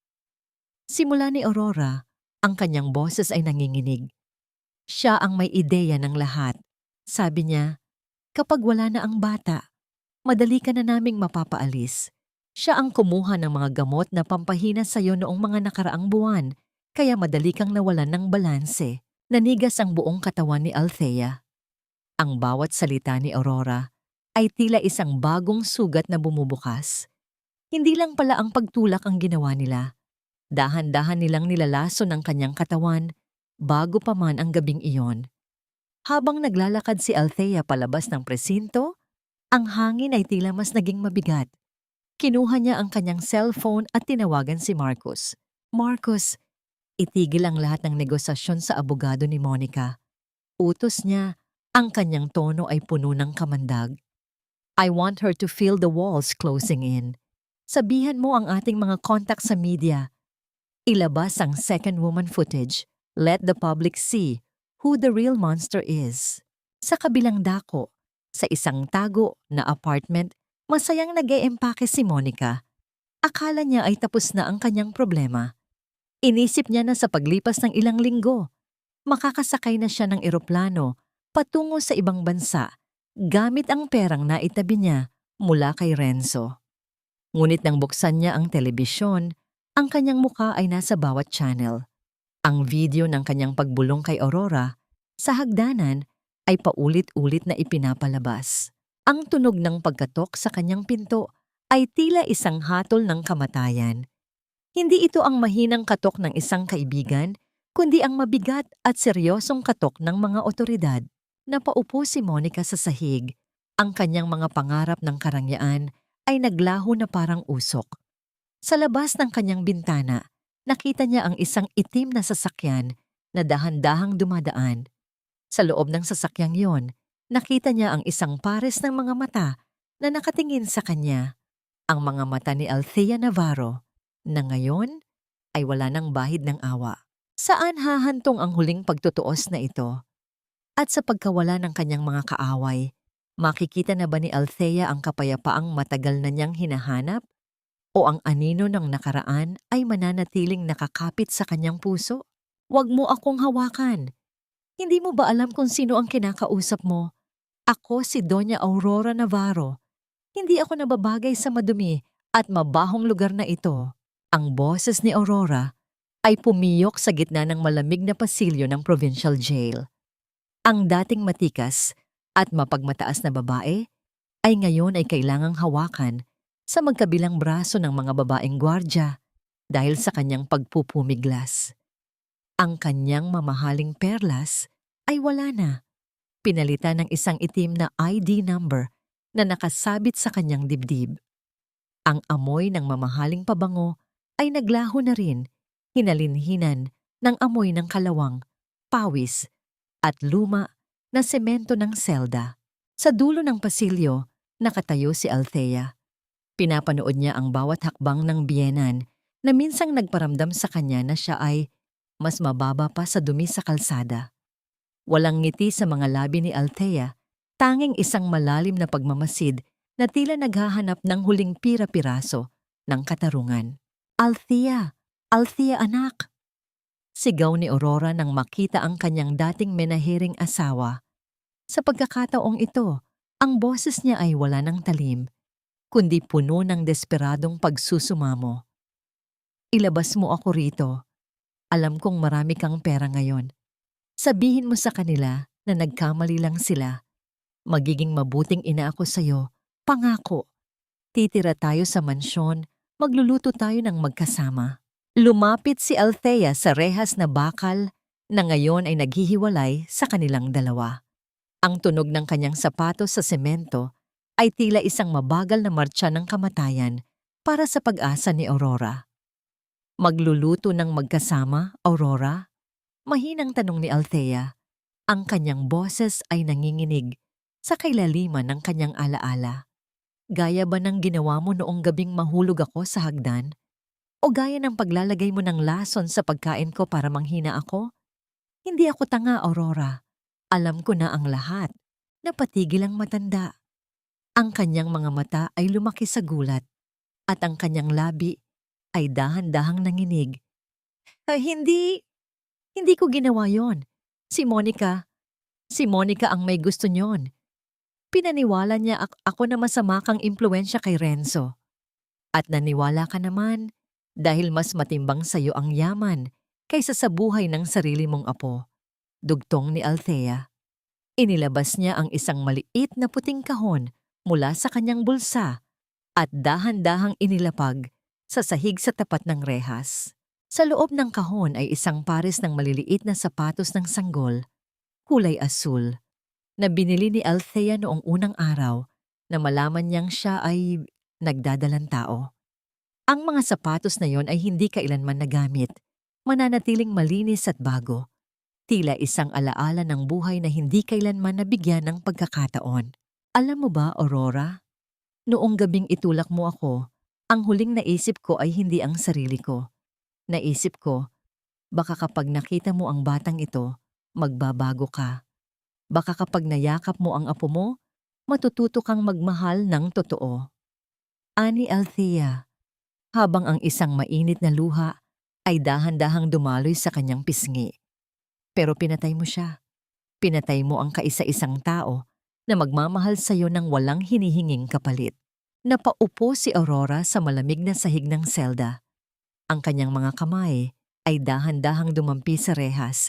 Speaker 1: Simula ni Aurora, ang kanyang boses ay nanginginig. Siya ang may ideya ng lahat. Sabi niya, kapag wala na ang bata, madali ka na naming mapapaalis. Siya ang kumuha ng mga gamot na pampahina sa iyo noong mga nakaraang buwan, kaya madali kang nawalan ng balanse. Nanigas ang buong katawan ni Althea. Ang bawat salita ni Aurora ay tila isang bagong sugat na bumubukas. Hindi lang pala ang pagtulak ang ginawa nila. Dahan-dahan nilang nilalason ang kanyang katawan bago pa man ang gabing iyon. Habang naglalakad si Althea palabas ng presinto, ang hangin ay tila mas naging mabigat. Kinuha niya ang kanyang cellphone at tinawagan si Marcus. Marcus, itigil ang lahat ng negosasyon sa abogado ni Monica. Utos niya, ang kanyang tono ay puno ng kamandag. I want her to feel the walls closing in. Sabihan mo ang ating mga contact sa media. Ilabas ang second woman footage. Let the public see who the real monster is. Sa kabilang dako, sa isang tago na apartment, masayang nag-eempake si Monica. Akala niya ay tapos na ang kanyang problema. Inisip niya na sa paglipas ng ilang linggo, makakasakay na siya ng eroplano patungo sa ibang bansa gamit ang perang naitabi niya mula kay Renzo. Ngunit nang buksan niya ang telebisyon, ang kanyang muka ay nasa bawat channel. Ang video ng kanyang pagbulong kay Aurora sa hagdanan ay paulit-ulit na ipinapalabas. Ang tunog ng pagkatok sa kanyang pinto ay tila isang hatol ng kamatayan. Hindi ito ang mahinang katok ng isang kaibigan, kundi ang mabigat at seryosong katok ng mga otoridad. Napaupo si Monica sa sahig. Ang kanyang mga pangarap ng karangyaan ay naglaho na parang usok. Sa labas ng kanyang bintana, nakita niya ang isang itim na sasakyan na dahan-dahang dumadaan. Sa loob ng sasakyang yon, nakita niya ang isang pares ng mga mata na nakatingin sa kanya. Ang mga mata ni Althea Navarro, na ngayon ay wala ng bahid ng awa. Saan hahantong ang huling pagtutuos na ito? At sa pagkawala ng kanyang mga kaaway, makikita na ba ni Althea ang kapayapaang matagal na niyang hinahanap? O ang anino ng nakaraan ay mananatiling nakakapit sa kanyang puso? Huwag mo akong hawakan. Hindi mo ba alam kung sino ang kinakausap mo? Ako si Doña Aurora Navarro. Hindi ako nababagay sa madumi at mabahong lugar na ito. Ang boses ni Aurora ay pumiyok sa gitna ng malamig na pasilyo ng provincial jail. Ang dating matikas at mapagmataas na babae ay ngayon ay kailangang hawakan sa magkabilang braso ng mga babaeng gwardya dahil sa kanyang pagpupumiglas. Ang kanyang mamahaling perlas ay wala na. Pinalitan ng isang itim na ID number na nakasabit sa kanyang dibdib. Ang amoy ng mamahaling pabango ay naglaho na rin, hinalinhinan ng amoy ng kalawang, pawis, at luma na semento ng selda. Sa dulo ng pasilyo, nakatayo si Althea. Pinapanood niya ang bawat hakbang ng biyenan na minsang nagparamdam sa kanya na siya ay mas mababa pa sa dumi sa kalsada. Walang ngiti sa mga labi ni Althea, tanging isang malalim na pagmamasid na tila naghahanap ng huling pira-piraso ng katarungan. Althea! Althea anak! Sigaw ni Aurora nang makita ang kanyang dating menahiring asawa. Sa pagkakataong ito, ang boses niya ay wala ng talim, kundi puno ng desperadong pagsusumamo. Ilabas mo ako rito. Alam kong marami kang pera ngayon. Sabihin mo sa kanila na nagkamali lang sila. Magiging mabuting ina ako sa'yo. Pangako. Titira tayo sa mansyon, magluluto tayo ng magkasama. Lumapit si Althea sa rehas na bakal na ngayon ay naghihiwalay sa kanilang dalawa. Ang tunog ng kanyang sapatos sa semento ay tila isang mabagal na martsa ng kamatayan para sa pag-asa ni Aurora. Magluluto ng magkasama, Aurora? Mahinang tanong ni Althea. Ang kanyang boses ay nanginginig sa kailaliman ng kanyang alaala. Gaya ba ng ginawa mo noong gabing mahulog ako sa hagdan? O gaya ng paglalagay mo ng lason sa pagkain ko para manghina ako? Hindi ako tanga, Aurora. Alam ko na ang lahat. Napatigil ang matanda. Ang kanyang mga mata ay lumaki sa gulat at ang kanyang labi ay dahan-dahang nanginig. Hindi ko ginawa yon. Si Monica ang may gusto nyon. Pinaniwala niya ako na masama kang impluensya kay Renzo. At naniwala ka naman dahil mas matimbang sa'yo ang yaman kaysa sa buhay ng sarili mong apo. Dugtong ni Althea. Inilabas niya ang isang maliit na puting kahon mula sa kanyang bulsa at dahan-dahang inilapag sa sahig sa tapat ng rehas. Sa loob ng kahon ay isang pares ng maliliit na sapatos ng sanggol, kulay asul, na binili ni Althea noong unang araw na malaman niyang siya ay nagdadalang tao. Ang mga sapatos na yon ay hindi kailanman nagamit, mananatiling malinis at bago, tila isang alaala ng buhay na hindi kailanman nabigyan ng pagkakataon. Alam mo ba, Aurora? Noong gabing itulak mo ako, ang huling naisip ko ay hindi ang sarili ko. Naisip ko, baka kapag nakita mo ang batang ito, magbabago ka. Baka kapag nayakap mo ang apo mo, matututo kang magmahal ng totoo. Ani Althea, habang ang isang mainit na luha ay dahan-dahang dumaloy sa kanyang pisngi. Pero pinatay mo siya. Pinatay mo ang kaisa-isang tao na magmamahal sa iyo ng walang hinihinging kapalit. Napaupo si Aurora sa malamig na sahig ng selda. Ang kanyang mga kamay ay dahan-dahang dumampi sa rehas,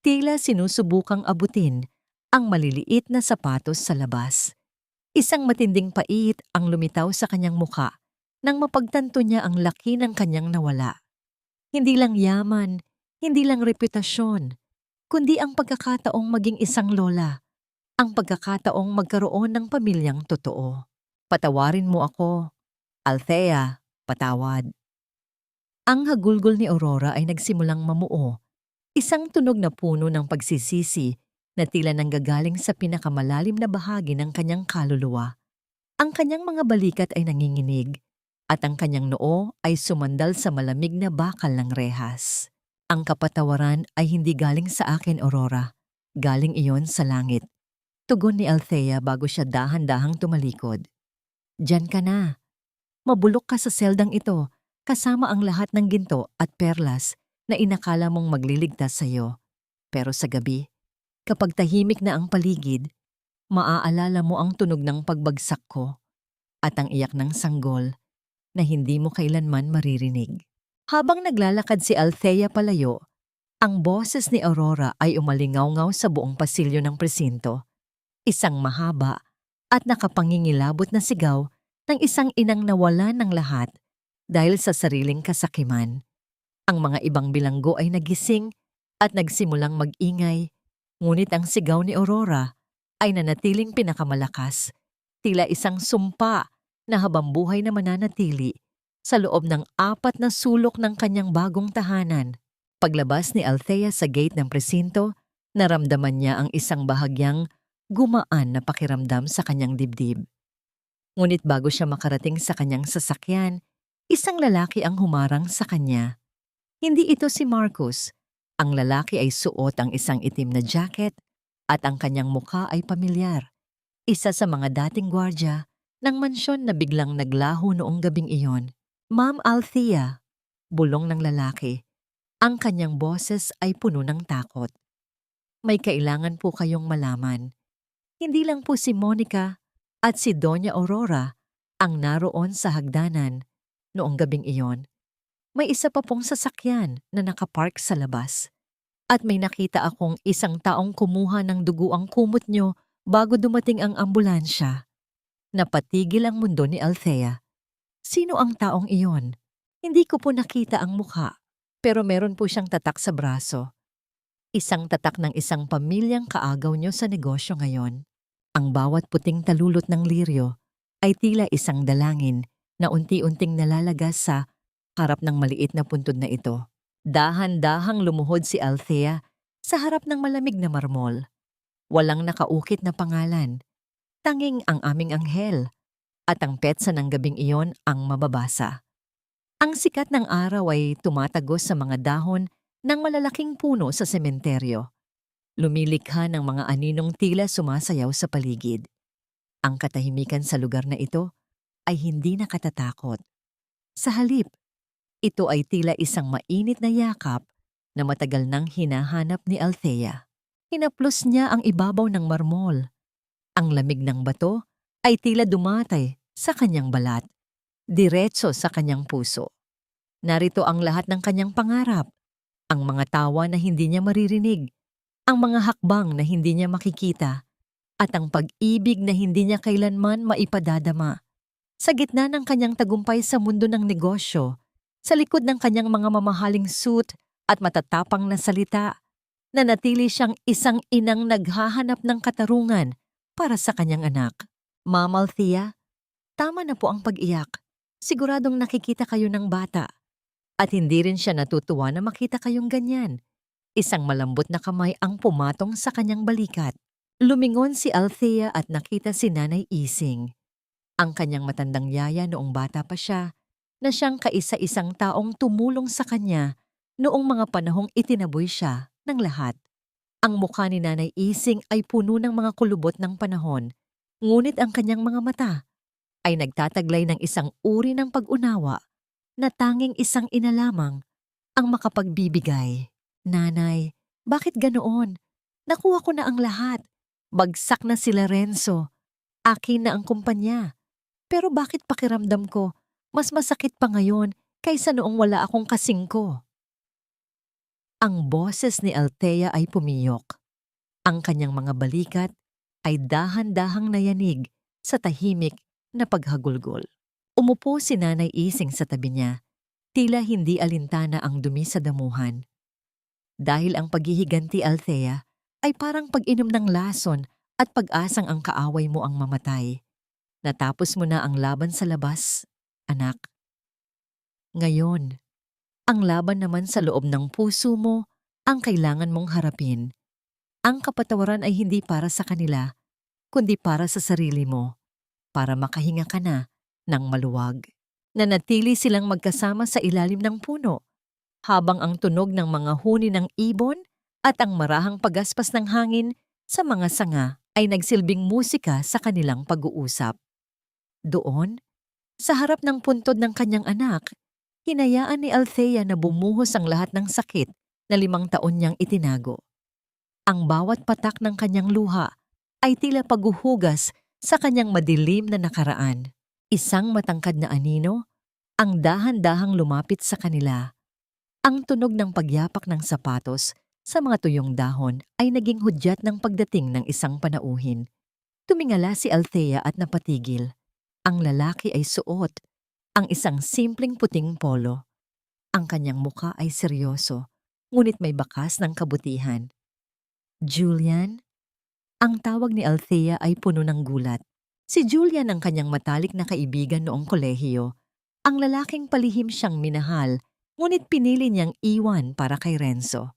Speaker 1: tila sinusubukang abutin ang maliliit na sapatos sa labas. Isang matinding pait ang lumitaw sa kanyang muka nang mapagtanto niya ang laki ng kanyang nawala. Hindi lang yaman, hindi lang reputasyon, kundi ang pagkakataong maging isang lola, ang pagkakataong magkaroon ng pamilyang totoo. Patawarin mo ako, Althea, patawad. Ang hagulgol ni Aurora ay nagsimulang mamuo, isang tunog na puno ng pagsisisi na tila nanggagaling sa pinakamalalim na bahagi ng kanyang kaluluwa. Ang kanyang mga balikat ay nanginginig, at ang kanyang noo ay sumandal sa malamig na bakal ng rehas. Ang kapatawaran ay hindi galing sa akin, Aurora. Galing iyon sa langit. Tugon ni Althea bago siya dahan-dahang tumalikod. Diyan ka na. Mabulok ka sa seldang ito, kasama ang lahat ng ginto at perlas na inakala mong magliligtas sa iyo. Pero sa gabi, kapag tahimik na ang paligid, maaalala mo ang tunog ng pagbagsak ko at ang iyak ng sanggol na hindi mo kailanman maririnig. Habang naglalakad si Althea palayo, ang boses ni Aurora ay umalingaw-ngaw sa buong pasilyo ng presinto. Isang mahaba at nakapangingilabot na sigaw ng isang inang nawala ng lahat dahil sa sariling kasakiman. Ang mga ibang bilanggo ay nagising at nagsimulang mag-ingay, ngunit ang sigaw ni Aurora ay nanatiling pinakamalakas, tila isang sumpa na habang buhay na mananatili sa loob ng 4 na sulok ng kanyang bagong tahanan. Paglabas ni Althea sa gate ng presinto, naramdaman niya ang isang bahagyang gumaan na pakiramdam sa kanyang dibdib. Ngunit bago siya makarating sa kanyang sasakyan, isang lalaki ang humarang sa kanya. Hindi ito si Marcus. Ang lalaki ay suot ang isang itim na jacket at ang kanyang mukha ay pamilyar. Isa sa mga dating gwardya ng mansyon na biglang naglaho noong gabing iyon. Ma'am Althea, bulong ng lalaki. Ang kanyang boses ay puno ng takot. May kailangan po kayong malaman. Hindi lang po si Monica at si Doña Aurora ang naroon sa hagdanan noong gabing iyon. May isa pa pong sasakyan na nakapark sa labas. At may nakita akong isang taong kumuha ng dugo ang kumot nyo bago dumating ang ambulansya. Napatigil ang mundo ni Althea. Sino ang taong iyon? Hindi ko po nakita ang mukha, pero meron po siyang tatak sa braso. Isang tatak ng isang pamilyang kaagaw nyo sa negosyo ngayon. Ang bawat puting talulot ng liryo ay tila isang dalangin na unti-unting nalalagas sa harap ng maliit na puntod na ito. Dahan-dahang lumuhod si Althea sa harap ng malamig na marmol. Walang nakaukit na pangalan. Tanging ang aming anghel at ang petsa ng gabing iyon ang mababasa. Ang sikat ng araw ay tumatagos sa mga dahon ng malalaking puno sa sementeryo. Lumilikha ng mga aninong tila sumasayaw sa paligid. Ang katahimikan sa lugar na ito ay hindi nakatatakot. Sa halip, ito ay tila isang mainit na yakap na matagal nang hinahanap ni Althea. Hinaplos niya ang ibabaw ng marmol. Ang lamig ng bato ay tila dumatay sa kanyang balat, diretso sa kanyang puso. Narito ang lahat ng kanyang pangarap, ang mga tawa na hindi niya maririnig, ang mga hakbang na hindi niya makikita, at ang pag-ibig na hindi niya kailanman maipadadama. Sa gitna ng kanyang tagumpay sa mundo ng negosyo, sa likod ng kanyang mga mamahaling suit at matatapang na salita, nanatili siyang isang inang naghahanap ng katarungan para sa kanyang anak. Ma'am Althea, tama na po ang pag-iyak. Siguradong nakikita kayo ng bata. At hindi rin siya natutuwa na makita kayong ganyan. Isang malambot na kamay ang pumatong sa kanyang balikat. Lumingon si Althea at nakita si Nanay Ising. Ang kanyang matandang yaya noong bata pa siya, na siyang kaisa-isang taong tumulong sa kanya noong mga panahong itinaboy siya ng lahat. Ang mukha ni Nanay Ising ay puno ng mga kulubot ng panahon, ngunit ang kanyang mga mata ay nagtataglay ng isang uri ng pag-unawa na tanging isang ina lamang ang makapagbibigay. Nanay, bakit ganoon? Nakuha ko na ang lahat. Bagsak na sila Renzo. Akin na ang kumpanya. Pero bakit pakiramdam ko mas masakit pa ngayon kaysa noong wala akong kasingko? Ang boses ni Althea ay pumiyok. Ang kanyang mga balikat ay dahan-dahang nayanig sa tahimik na paghagulgol. Umupo si Nanay Ising sa tabi niya, tila hindi alintana ang dumi sa damuhan. Dahil ang paghihiganti, Althea, ay parang pag-inom ng lason at pag-asang ang kaaway mo ang mamatay. Natapos mo na ang laban sa labas, anak. Ngayon, ang laban naman sa loob ng puso mo ang kailangan mong harapin. Ang kapatawaran ay hindi para sa kanila, kundi para sa sarili mo, para makahinga ka na ng maluwag. Nanatili silang magkasama sa ilalim ng puno, habang ang tunog ng mga huni ng ibon at ang marahang pagaspas ng hangin sa mga sanga ay nagsilbing musika sa kanilang pag-uusap. Doon, sa harap ng puntod ng kanyang anak, hinayaan ni Althea na bumuhos ang lahat ng sakit na 5 taon niyang itinago. Ang bawat patak ng kanyang luha ay tila paghuhugas sa kanyang madilim na nakaraan. Isang matangkad na anino ang dahan-dahang lumapit sa kanila. Ang tunog ng pagyapak ng sapatos sa mga tuyong dahon ay naging hudyat ng pagdating ng isang panauhin. Tumingala si Althea at napatigil. Ang lalaki ay suot ang isang simpleng puting polo. Ang kanyang mukha ay seryoso, ngunit may bakas ng kabutihan. Julian? Ang tawag ni Althea ay puno ng gulat. Si Julian ang kanyang matalik na kaibigan noong kolehiyo. Ang lalaking palihim siyang minahal, ngunit pinili niyang iwan para kay Renzo.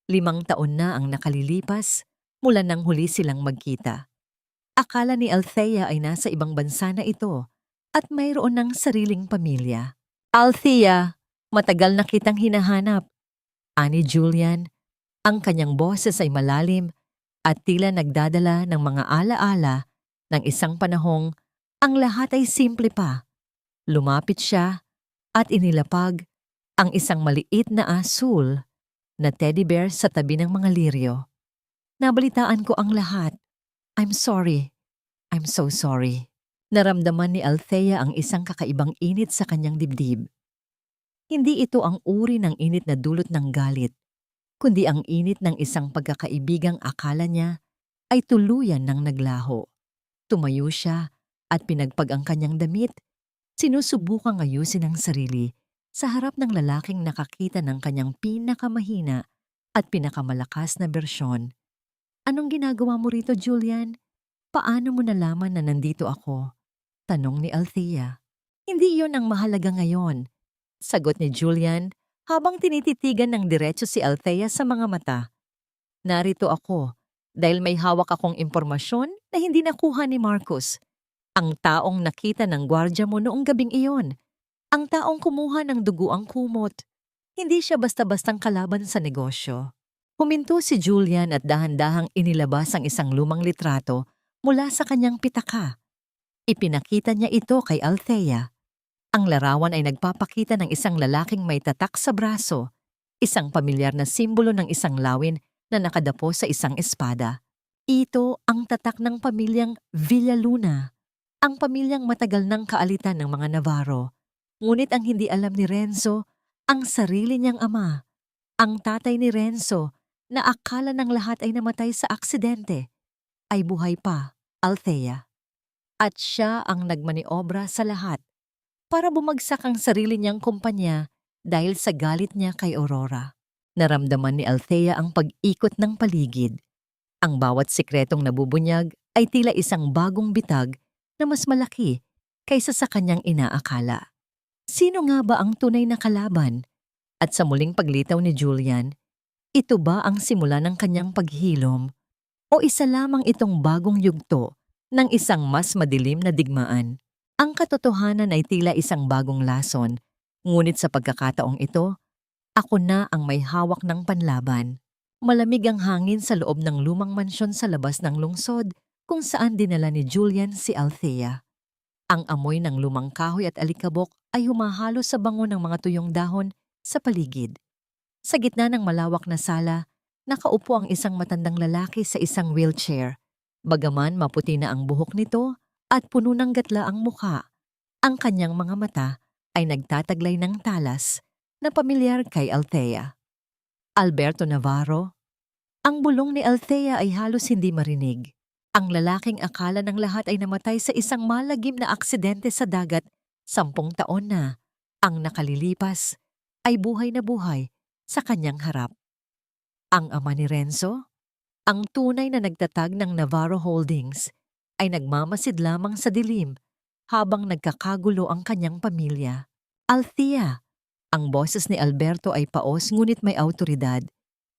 Speaker 1: 5 taon na ang nakalilipas mula nang huli silang magkita. Akala ni Althea ay nasa ibang bansa na ito at mayroon ng sariling pamilya. Althea, matagal na kitang hinahanap. Ani Julian, ang kanyang boses ay malalim at tila nagdadala ng mga alaala ng isang panahong ang lahat ay simple pa. Lumapit siya at inilapag ang isang maliit na asul na teddy bear sa tabi ng mga liryo. Nabalitaan ko ang lahat. I'm sorry. I'm so sorry. Naramdaman ni Althea ang isang kakaibang init sa kanyang dibdib. Hindi ito ang uri ng init na dulot ng galit, kundi ang init ng isang pagkakaibigang akala niya ay tuluyan ng naglaho. Tumayo siya at pinagpag ang kanyang damit. Sinusubukang ayusin ang sarili sa harap ng lalaking nakakita ng kanyang pinakamahina at pinakamalakas na bersyon. Anong ginagawa mo rito, Julian? Paano mo nalaman na nandito ako? Tanong ni Althea. Hindi iyon ang mahalaga ngayon. Sagot ni Julian habang tinititigan ng diretso si Althea sa mga mata. Narito ako dahil may hawak akong impormasyon na hindi nakuha ni Marcus. Ang taong nakita ng gwardya mo noong gabing iyon. Ang taong kumuha ng duguang kumot. Hindi siya basta-bastang kalaban sa negosyo. Huminto si Julian at dahan-dahang inilabas ang isang lumang litrato mula sa kanyang pitaka. Ipinakita niya ito kay Althea. Ang larawan ay nagpapakita ng isang lalaking may tatak sa braso, isang pamilyar na simbolo ng isang lawin na nakadapo sa isang espada. Ito ang tatak ng pamilyang Villaluna, ang pamilyang matagal ng kaalitan ng mga Navarro. Ngunit ang hindi alam ni Renzo, ang sarili niyang ama, ang tatay ni Renzo, na akala ng lahat ay namatay sa aksidente, ay buhay pa, Althea. At siya ang nagmaniobra sa lahat para bumagsak ang sarili niyang kumpanya dahil sa galit niya kay Aurora. Naramdaman ni Althea ang pag-ikot ng paligid. Ang bawat sikretong nabubunyag ay tila isang bagong bitag na mas malaki kaysa sa kanyang inaakala. Sino nga ba ang tunay na kalaban? At sa muling paglitaw ni Julian, ito ba ang simula ng kanyang paghilom o isa lamang itong bagong yugto ng isang mas madilim na digmaan? Ang katotohanan ay tila isang bagong lason, ngunit sa pagkakataong ito, ako na ang may hawak ng panlaban. Malamig ang hangin sa loob ng lumang mansyon sa labas ng lungsod kung saan dinala ni Julian si Althea. Ang amoy ng lumang kahoy at alikabok ay humahalo sa bango ng mga tuyong dahon sa paligid. Sa gitna ng malawak na sala, nakaupo ang isang matandang lalaki sa isang wheelchair. Bagaman maputi na ang buhok nito at puno ng gatla ang mukha, ang kanyang mga mata ay nagtataglay ng talas na pamilyar kay Althea. Alberto Navarro. Ang bulong ni Althea ay halos hindi marinig. Ang lalaking akala ng lahat ay namatay sa isang malagim na aksidente sa dagat 10 taon na. Ang nakalilipas ay buhay na buhay sa kanyang harap. Ang ama ni Renzo, ang tunay na nagtatag ng Navarro Holdings, ay nagmamasid lamang sa dilim habang nagkakagulo ang kanyang pamilya. Althea. Ang boses ni Alberto ay paos ngunit may awtoridad.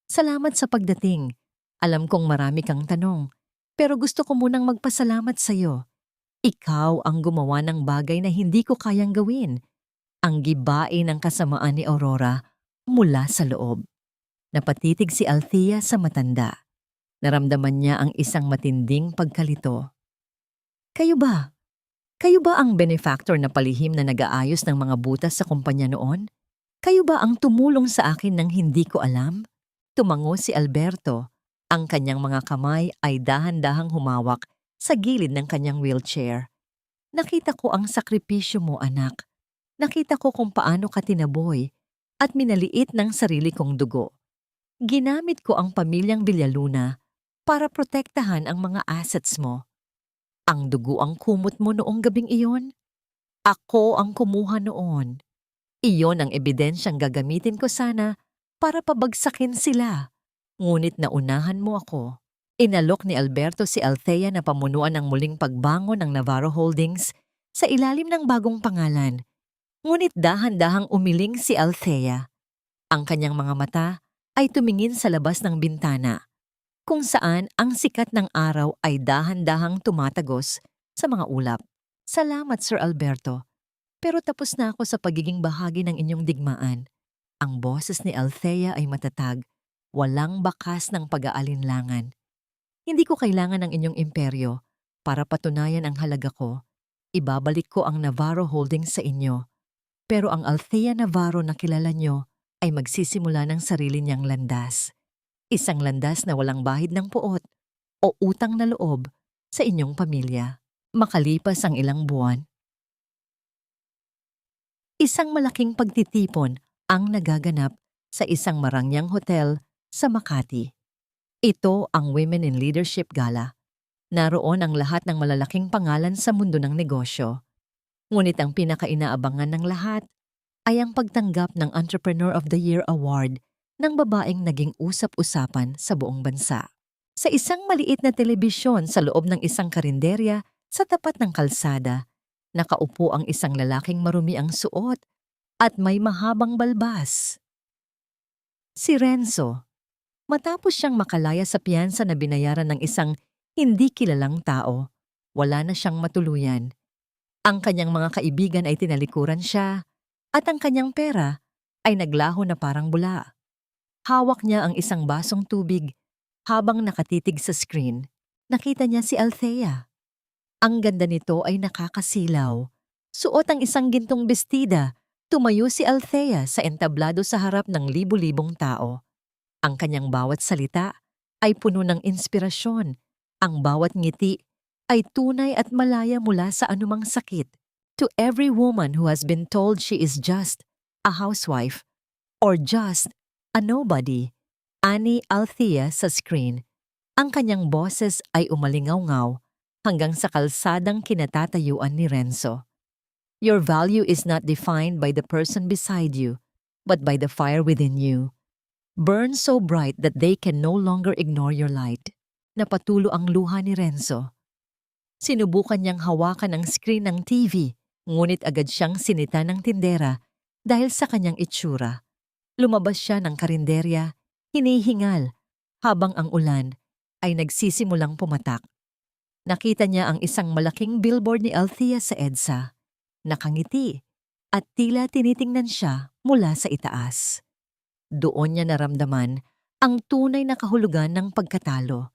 Speaker 1: Salamat sa pagdating. Alam kong marami kang tanong, pero gusto ko munang magpasalamat sa iyo. Ikaw ang gumawa ng bagay na hindi ko kayang gawin. Ang gibain ng kasamaan ni Aurora mula sa loob. Napatitig si Althea sa matanda. Naramdaman niya ang isang matinding pagkalito. Kayo ba? Kayo ba ang benefactor na palihim na nag-aayos ng mga butas sa kumpanya noon? Kayo ba ang tumulong sa akin nang hindi ko alam? Tumango si Alberto. Ang kanyang mga kamay ay dahan-dahang humawak sa gilid ng kanyang wheelchair. Nakita ko ang sakripisyo mo, anak. Nakita ko kung paano ka tinaboy at minaliit ng sarili kong dugo. Ginamit ko ang pamilyang Villaluna para protektahan ang mga assets mo. Ang dugo ang kumot mo noong gabing iyon? Ako ang kumuha noon. Iyon ang ebidensyang gagamitin ko sana para pabagsakin sila. Ngunit naunahan mo ako. Inalok ni Alberto si Althea na pamunuan ng muling pagbangon ng Navarro Holdings sa ilalim ng bagong pangalan. Ngunit dahan-dahang umiling si Althea. Ang kanyang mga mata ay tumingin sa labas ng bintana, kung saan ang sikat ng araw ay dahan-dahang tumatagos sa mga ulap. Salamat, Sir Alberto. Pero tapos na ako sa pagiging bahagi ng inyong digmaan. Ang boses ni Althea ay matatag, walang bakas ng pag-aalinlangan. Hindi ko kailangan ng inyong imperyo para patunayan ang halaga ko. Ibabalik ko ang Navarro Holdings sa inyo. Pero ang Althea Navarro na kilala nyo ay magsisimula ng sarili niyang landas. Isang landas na walang bahid ng puot o utang na loob sa inyong pamilya. Makalipas ang ilang buwan, isang malaking pagtitipon ang nagaganap sa isang marangyang hotel sa Makati. Ito ang Women in Leadership Gala. Naroon ang lahat ng malalaking pangalan sa mundo ng negosyo. Ngunit ang pinakainaabangan ng lahat ay ang pagtanggap ng Entrepreneur of the Year Award ng babaeng naging usap-usapan sa buong bansa. Sa isang maliit na telebisyon sa loob ng isang karinderya sa tapat ng kalsada, nakaupo ang isang lalaking marumi ang suot at may mahabang balbas. Si Renzo. Matapos siyang makalaya sa piyansa na binayaran ng isang hindi kilalang tao, wala na siyang matuluyan. Ang kanyang mga kaibigan ay tinalikuran siya at ang kanyang pera ay naglaho na parang bula. Hawak niya ang isang basong tubig habang nakatitig sa screen. Nakita niya si Althea. Ang ganda nito ay nakakasilaw. Suot ang isang gintong bestida, tumayo si Althea sa entablado sa harap ng libu-libong tao. Ang kanyang bawat salita ay puno ng inspirasyon. Ang bawat ngiti ay tunay at malaya mula sa anumang sakit. To every woman who has been told she is just a housewife or just a nobody, ani Althea sa screen. Ang kanyang boses ay umalingaw-ngaw hanggang sa kalsadang kinatatayuan ni Renzo. Your value is not defined by the person beside you, but by the fire within you. Burn so bright that they can no longer ignore your light. Napatulo ang luha ni Renzo. Sinubukan niyang hawakan ang screen ng TV, ngunit agad siyang sinita ng tindera dahil sa kanyang itsura. Lumabas siya ng karinderya, hinihingal, habang ang ulan ay nagsisimulang pumatak. Nakita niya ang isang malaking billboard ni Althea sa EDSA. Nakangiti at tila tinitingnan siya mula sa itaas. Doon niya naramdaman ang tunay na kahulugan ng pagkatalo.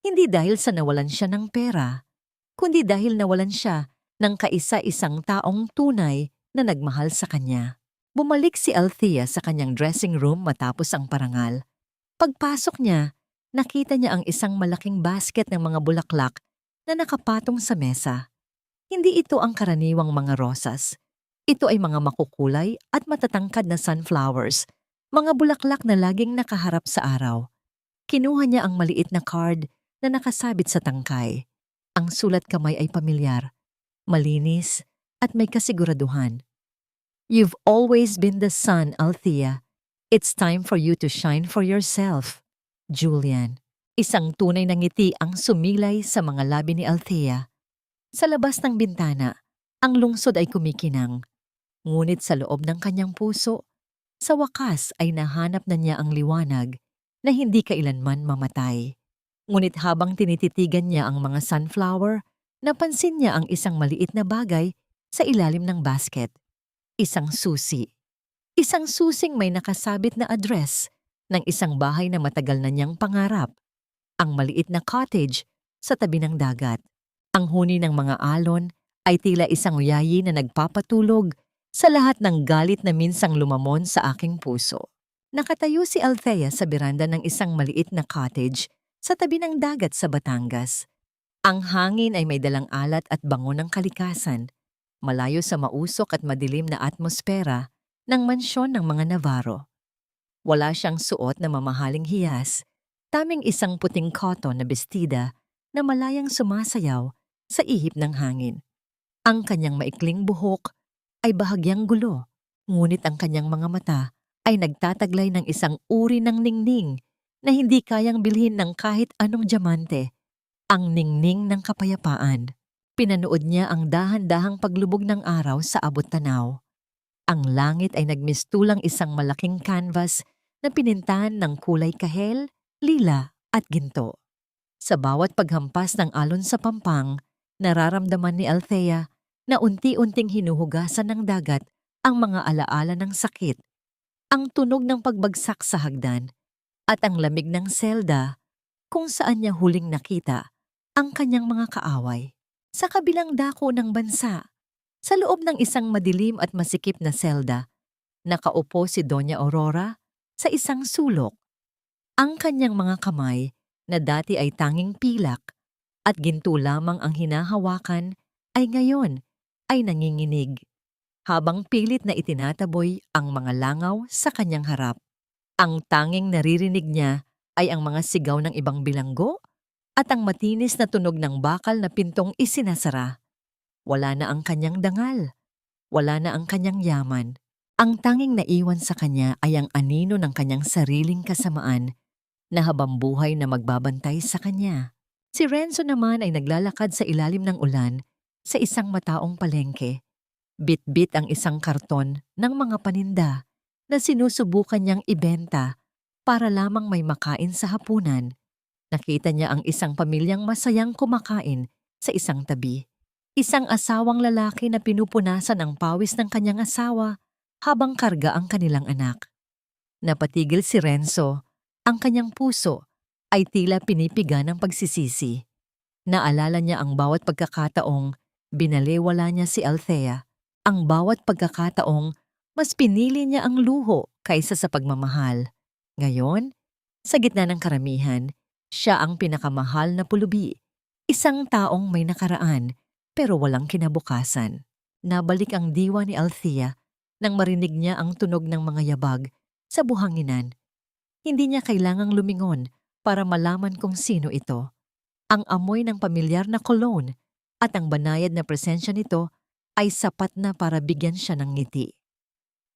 Speaker 1: Hindi dahil sa nawalan siya ng pera, kundi dahil nawalan siya ng kaisa-isang taong tunay na nagmahal sa kanya. Bumalik si Althea sa kanyang dressing room matapos ang parangal. Pagpasok niya, nakita niya ang isang malaking basket ng mga bulaklak na nakapatong sa mesa. Hindi ito ang karaniwang mga rosas. Ito ay mga makukulay at matatangkad na sunflowers, mga bulaklak na laging nakaharap sa araw. Kinuha niya ang maliit na card na nakasabit sa tangkay. Ang sulat kamay ay pamilyar, malinis at may kasiguraduhan. You've always been the sun, Althea. It's time for you to shine for yourself. Julian. Isang tunay na ngiti ang sumilay sa mga labi ni Althea. Sa labas ng bintana, ang lungsod ay kumikinang. Ngunit sa loob ng kanyang puso, sa wakas ay nahanap na niya ang liwanag na hindi kailanman mamatay. Ngunit habang tinititigan niya ang mga sunflower, napansin niya ang isang maliit na bagay sa ilalim ng basket. Isang susi. Isang susing may nakasabit na address ng isang bahay na matagal na niyang pangarap. Ang maliit na cottage sa tabi ng dagat. Ang huni ng mga alon ay tila isang uyayi na nagpapatulog sa lahat ng galit na minsang lumamon sa aking puso. Nakatayo si Althea sa beranda ng isang maliit na cottage sa tabi ng dagat sa Batangas. Ang hangin ay may dalang alat at bango ng kalikasan, malayo sa mausok at madilim na atmosfera ng mansyon ng mga Navarro. Wala siyang suot na mamahaling hiyas, taming isang puting cotton na bestida na malayang sumasayaw sa ihip ng hangin. Ang kanyang maikling buhok ay bahagyang gulo, ngunit ang kanyang mga mata ay nagtataglay ng isang uri ng ningning na hindi kayang bilhin ng kahit anong diamante, ang ningning ng kapayapaan. Pinanood niya ang dahan-dahang paglubog ng araw sa abot-tanaw. Ang langit ay nagmistulang isang malaking canvas na pinintahan ng kulay kahel, lila at ginto. Sa bawat paghampas ng alon sa pampang, nararamdaman ni Althea na unti-unting hinuhugasan ng dagat ang mga alaala ng sakit, ang tunog ng pagbagsak sa hagdan, at ang lamig ng selda kung saan niya huling nakita ang kanyang mga kaaway. Sa kabilang dako ng bansa, sa loob ng isang madilim at masikip na selda, nakaupo si Doña Aurora sa isang sulok. Ang kanyang mga kamay na dati ay tanging pilak at ginto lamang ang hinahawakan ay ngayon ay nanginginig, habang pilit na itinataboy ang mga langaw sa kanyang harap. Ang tanging naririnig niya ay ang mga sigaw ng ibang bilanggo at ang matinis na tunog ng bakal na pintong isinasara. Wala na ang kanyang dangal, wala na ang kanyang yaman. Ang tanging naiwan sa kanya ay ang anino ng kanyang sariling kasamaan na habambuhay na magbabantay sa kanya. Si Renzo naman ay naglalakad sa ilalim ng ulan sa isang mataong palengke. Bit-bit ang isang karton ng mga paninda na sinusubukan niyang ibenta para lamang may makain sa hapunan. Nakita niya ang isang pamilyang masayang kumakain sa isang tabi. Isang asawang lalaki na pinupunasan ang pawis ng kanyang asawa habang karga ang kanilang anak. Napatigil si Renzo. Ang kanyang puso ay tila pinipiga ng pagsisisi. Naalala niya ang bawat pagkakataong binalewala niya si Althea. Ang bawat pagkakataong mas pinili niya ang luho kaysa sa pagmamahal. Ngayon, sa gitna ng karamihan, siya ang pinakamahal na pulubi. Isang taong may nakaraan pero walang kinabukasan. Nabalik ang diwa ni Althea nang marinig niya ang tunog ng mga yabag sa buhanginan. Hindi niya kailangang lumingon para malaman kung sino ito. Ang amoy ng pamilyar na cologne at ang banayad na presensya nito ay sapat na para bigyan siya ng ngiti.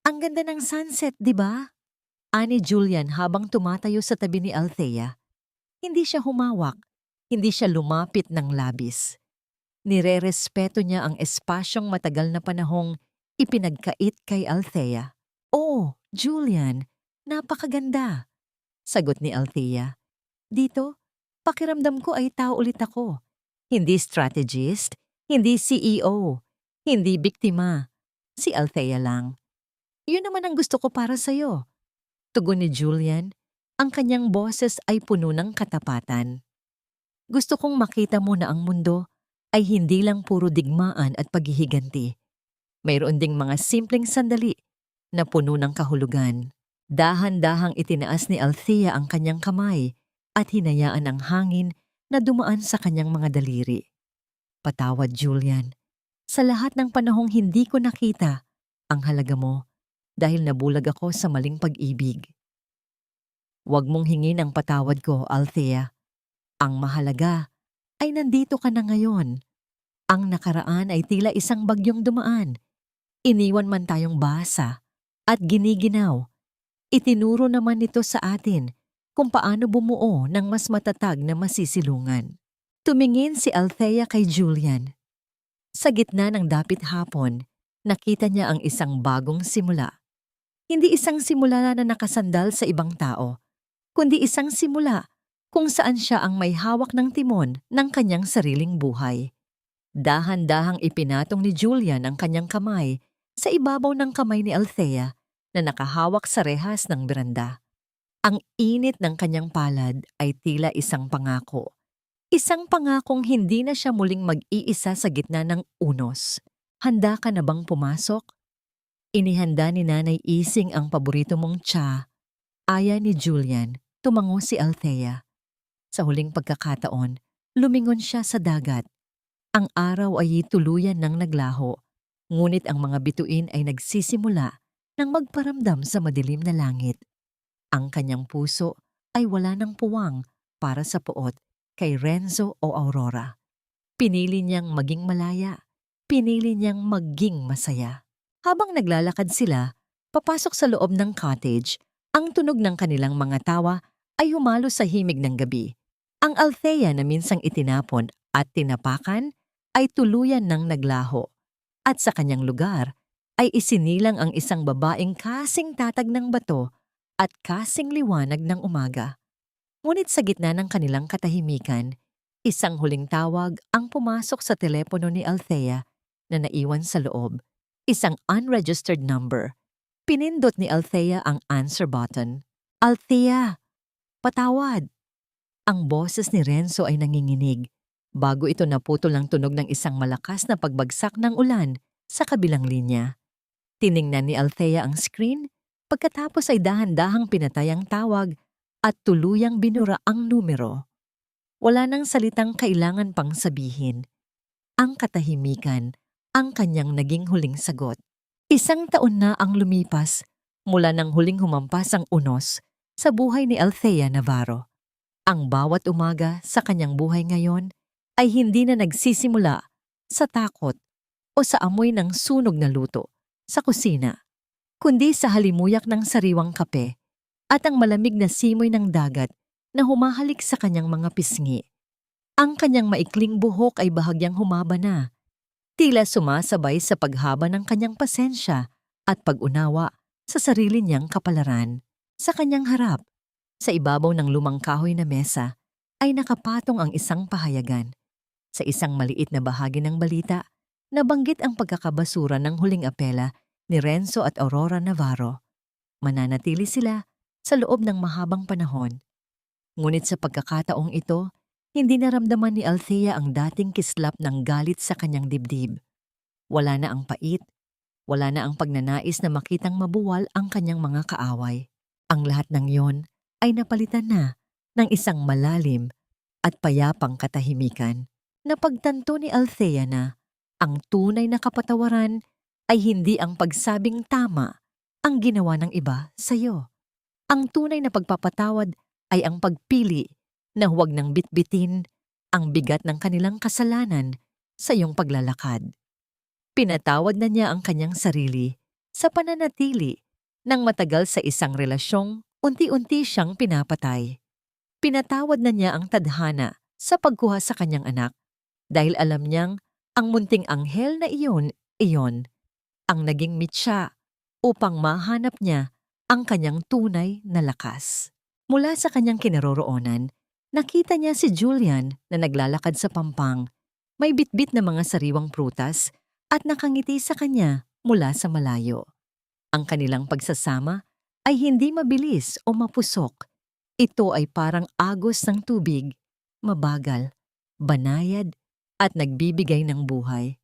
Speaker 1: Ang ganda ng sunset, di ba? Ani Julian habang tumatayo sa tabi ni Althea. Hindi siya humawak, hindi siya lumapit ng labis. Nirerespeto niya ang espasyong matagal na panahong ipinagkait kay Althea. "Oh, Julian, napakaganda," sagot ni Althea. "Dito, pakiramdam ko ay tao ulit ako. Hindi strategist, hindi CEO, hindi biktima. Si Althea lang. Yun naman ang gusto ko para sa'yo." Tugon ni Julian, ang kanyang boses ay puno ng katapatan. "Gusto kong makita mo na ang mundo ay hindi lang puro digmaan at paghihiganti. Mayroon ding mga simpleng sandali na puno ng kahulugan." Dahan-dahang itinaas ni Althea ang kanyang kamay at hinayaan ang hangin na dumaan sa kanyang mga daliri. "Patawad, Julian. Sa lahat ng panahong hindi ko nakita ang halaga mo dahil nabulag ako sa maling pag-ibig." "Huwag mong hingin ang patawad ko, Althea. Ang mahalaga ay nandito ka na ngayon. Ang nakaraan ay tila isang bagyong dumaan. Iniwan man tayong basa at giniginaw. Itinuro naman nito sa atin kung paano bumuo ng mas matatag na masisilungan." Tumingin si Althea kay Julian. Sa gitna ng dapit hapon, nakita niya ang isang bagong simula. Hindi isang simula na nakasandal sa ibang tao, kundi isang simula kung saan siya ang may hawak ng timon ng kanyang sariling buhay. Dahan-dahang ipinatong ni Julian ang kanyang kamay sa ibabaw ng kamay ni Althea na nakahawak sa rehas ng beranda. Ang init ng kanyang palad ay tila isang pangako. Isang pangakong hindi na siya muling mag-iisa sa gitna ng unos. "Handa ka na bang pumasok?" Inihanda ni Nanay Ising ang paborito mong tsa. Aya ni Julian, tumango si Althea. Sa huling pagkakataon, lumingon siya sa dagat. Ang araw ay tuluyan ng naglaho, ngunit ang mga bituin ay nagsisimula nang magparamdam sa madilim na langit. Ang kanyang puso ay wala ng puwang para sa poot kay Renzo o Aurora. Pinili niyang maging malaya. Pinili niyang maging masaya. Habang naglalakad sila, papasok sa loob ng cottage, ang tunog ng kanilang mga tawa ay humalo sa himig ng gabi. Ang Althea na minsang itinapon at tinapakan ay tuluyan ng naglaho. At sa kanyang lugar ay isinilang ang isang babaeng kasing tatag ng bato at kasing liwanag ng umaga. Ngunit sa gitna ng kanilang katahimikan, isang huling tawag ang pumasok sa telepono ni Althea na naiwan sa loob. Isang unregistered number. Pinindot ni Althea ang answer button. "Althea, patawad." Ang boses ni Renzo ay nanginginig. Bago ito naputol ang tunog ng isang malakas na pagbagsak ng ulan sa kabilang linya. Tiningnan ni Althea ang screen, pagkatapos ay dahan-dahang pinatay ang tawag at tuluyang binura ang numero. Wala nang salitang kailangan pang sabihin. Ang katahimikan, ang kanyang naging huling sagot. Isang taon na ang lumipas mula nang huling humampas ang unos sa buhay ni Althea Navarro. Ang bawat umaga sa kanyang buhay ngayon ay hindi na nagsisimula sa takot o sa amoy ng sunog na luto sa kusina, kundi sa halimuyak ng sariwang kape at ang malamig na simoy ng dagat na humahalik sa kanyang mga pisngi. Ang kanyang maikling buhok ay bahagyang humaba na, tila sumasabay sa paghaba ng kanyang pasensya at pag-unawa sa sarili niyang kapalaran. Sa kanyang harap, sa ibabaw ng lumang kahoy na mesa, ay nakapatong ang isang pahayagan. Sa isang maliit na bahagi ng balita, nabanggit ang pagkakabasura ng huling apela ni Renzo at Aurora Navarro. Mananatili sila sa loob ng mahabang panahon. Ngunit sa pagkakataong ito, hindi naramdaman ni Althea ang dating kislap ng galit sa kanyang dibdib. Wala na ang pait, wala na ang pagnanais na makitang mabuwal ang kanyang mga kaaway. Ang lahat ng yon ay napalitan na ng isang malalim at payapang katahimikan. Napagtanto ni Althea na ang tunay na kapatawaran ay hindi ang pagsabing tama ang ginawa ng iba sa iyo. Ang tunay na pagpapatawad ay ang pagpili na huwag nang bitbitin ang bigat ng kanilang kasalanan sa iyong paglalakad. Pinatawad na niya ang kanyang sarili sa pananatili ng matagal sa isang relasyong unti-unti siyang pinapatay. Pinatawad na niya ang tadhana sa pagkuha sa kanyang anak dahil alam niyang ang munting anghel na iyon ang naging mitya upang mahanap niya ang kanyang tunay na lakas. Mula sa kanyang kinaroroonan, nakita niya si Julian na naglalakad sa pampang, may bitbit na mga sariwang prutas at nakangiti sa kanya mula sa malayo. Ang kanilang pagsasama ay hindi mabilis o mapusok. Ito ay parang agos ng tubig, mabagal, banayad at nagbibigay ng buhay.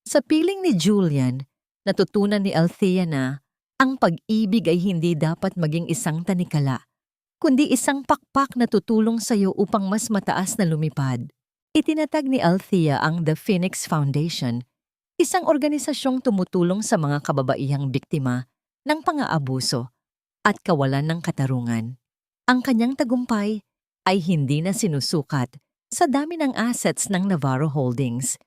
Speaker 1: Sa piling ni Julian, natutunan ni Althea na ang pag-ibig ay hindi dapat maging isang tanikala, kundi isang pakpak na tutulong sa iyo upang mas mataas na lumipad. Itinatag ni Althea ang The Phoenix Foundation, isang organisasyong tumutulong sa mga kababaihang biktima ng pang-aabuso at kawalan ng katarungan. Ang kanyang tagumpay ay hindi na sinusukat sa dami ng assets ng Navarro Holdings,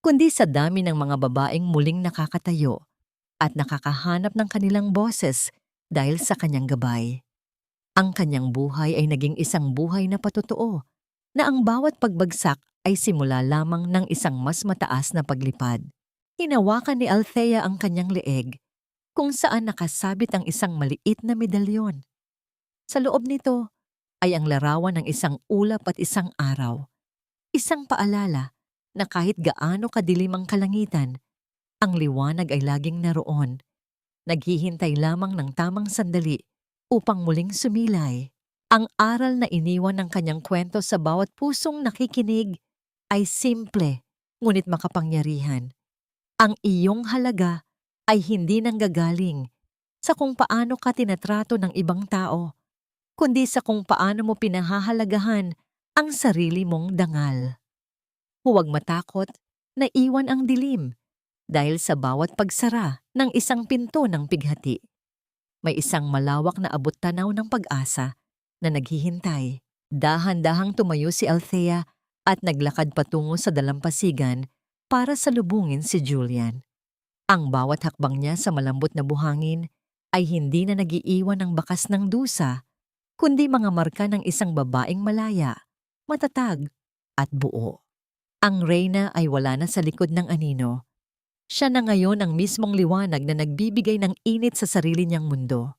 Speaker 1: kundi sa dami ng mga babaeng muling nakakatayo at nakakahanap ng kanilang boses dahil sa kanyang gabay. Ang kanyang buhay ay naging isang buhay na patotoo, na ang bawat pagbagsak ay simula lamang ng isang mas mataas na paglipad. Hinawakan ni Althea ang kanyang leeg, kung saan nakasabit ang isang maliit na medalyon. Sa loob nito ay ang larawan ng isang ulap at isang araw, isang paalala na kahit gaano kadilim ang kalangitan, ang liwanag ay laging naroon, naghihintay lamang ng tamang sandali upang muling sumilay. Ang aral na iniwan ng kanyang kwento sa bawat pusong nakikinig ay simple ngunit makapangyarihan. Ang iyong halaga ay hindi nanggagaling sa kung paano ka tinatrato ng ibang tao, kundi sa kung paano mo pinahahalagahan ang sarili mong dangal. Huwag matakot na iwan ang dilim dahil sa bawat pagsara ng isang pinto ng pighati, may isang malawak na abot-tanaw ng pag-asa na naghihintay. Dahan-dahang tumayo si Althea at naglakad patungo sa dalampasigan para salubungin si Julian. Ang bawat hakbang niya sa malambot na buhangin ay hindi na nagiiwan ng bakas ng dusa, kundi mga marka ng isang babaeng malaya, matatag at buo. Ang reyna ay wala na sa likod ng anino. Siya na ngayon ang mismong liwanag na nagbibigay ng init sa sarili niyang mundo.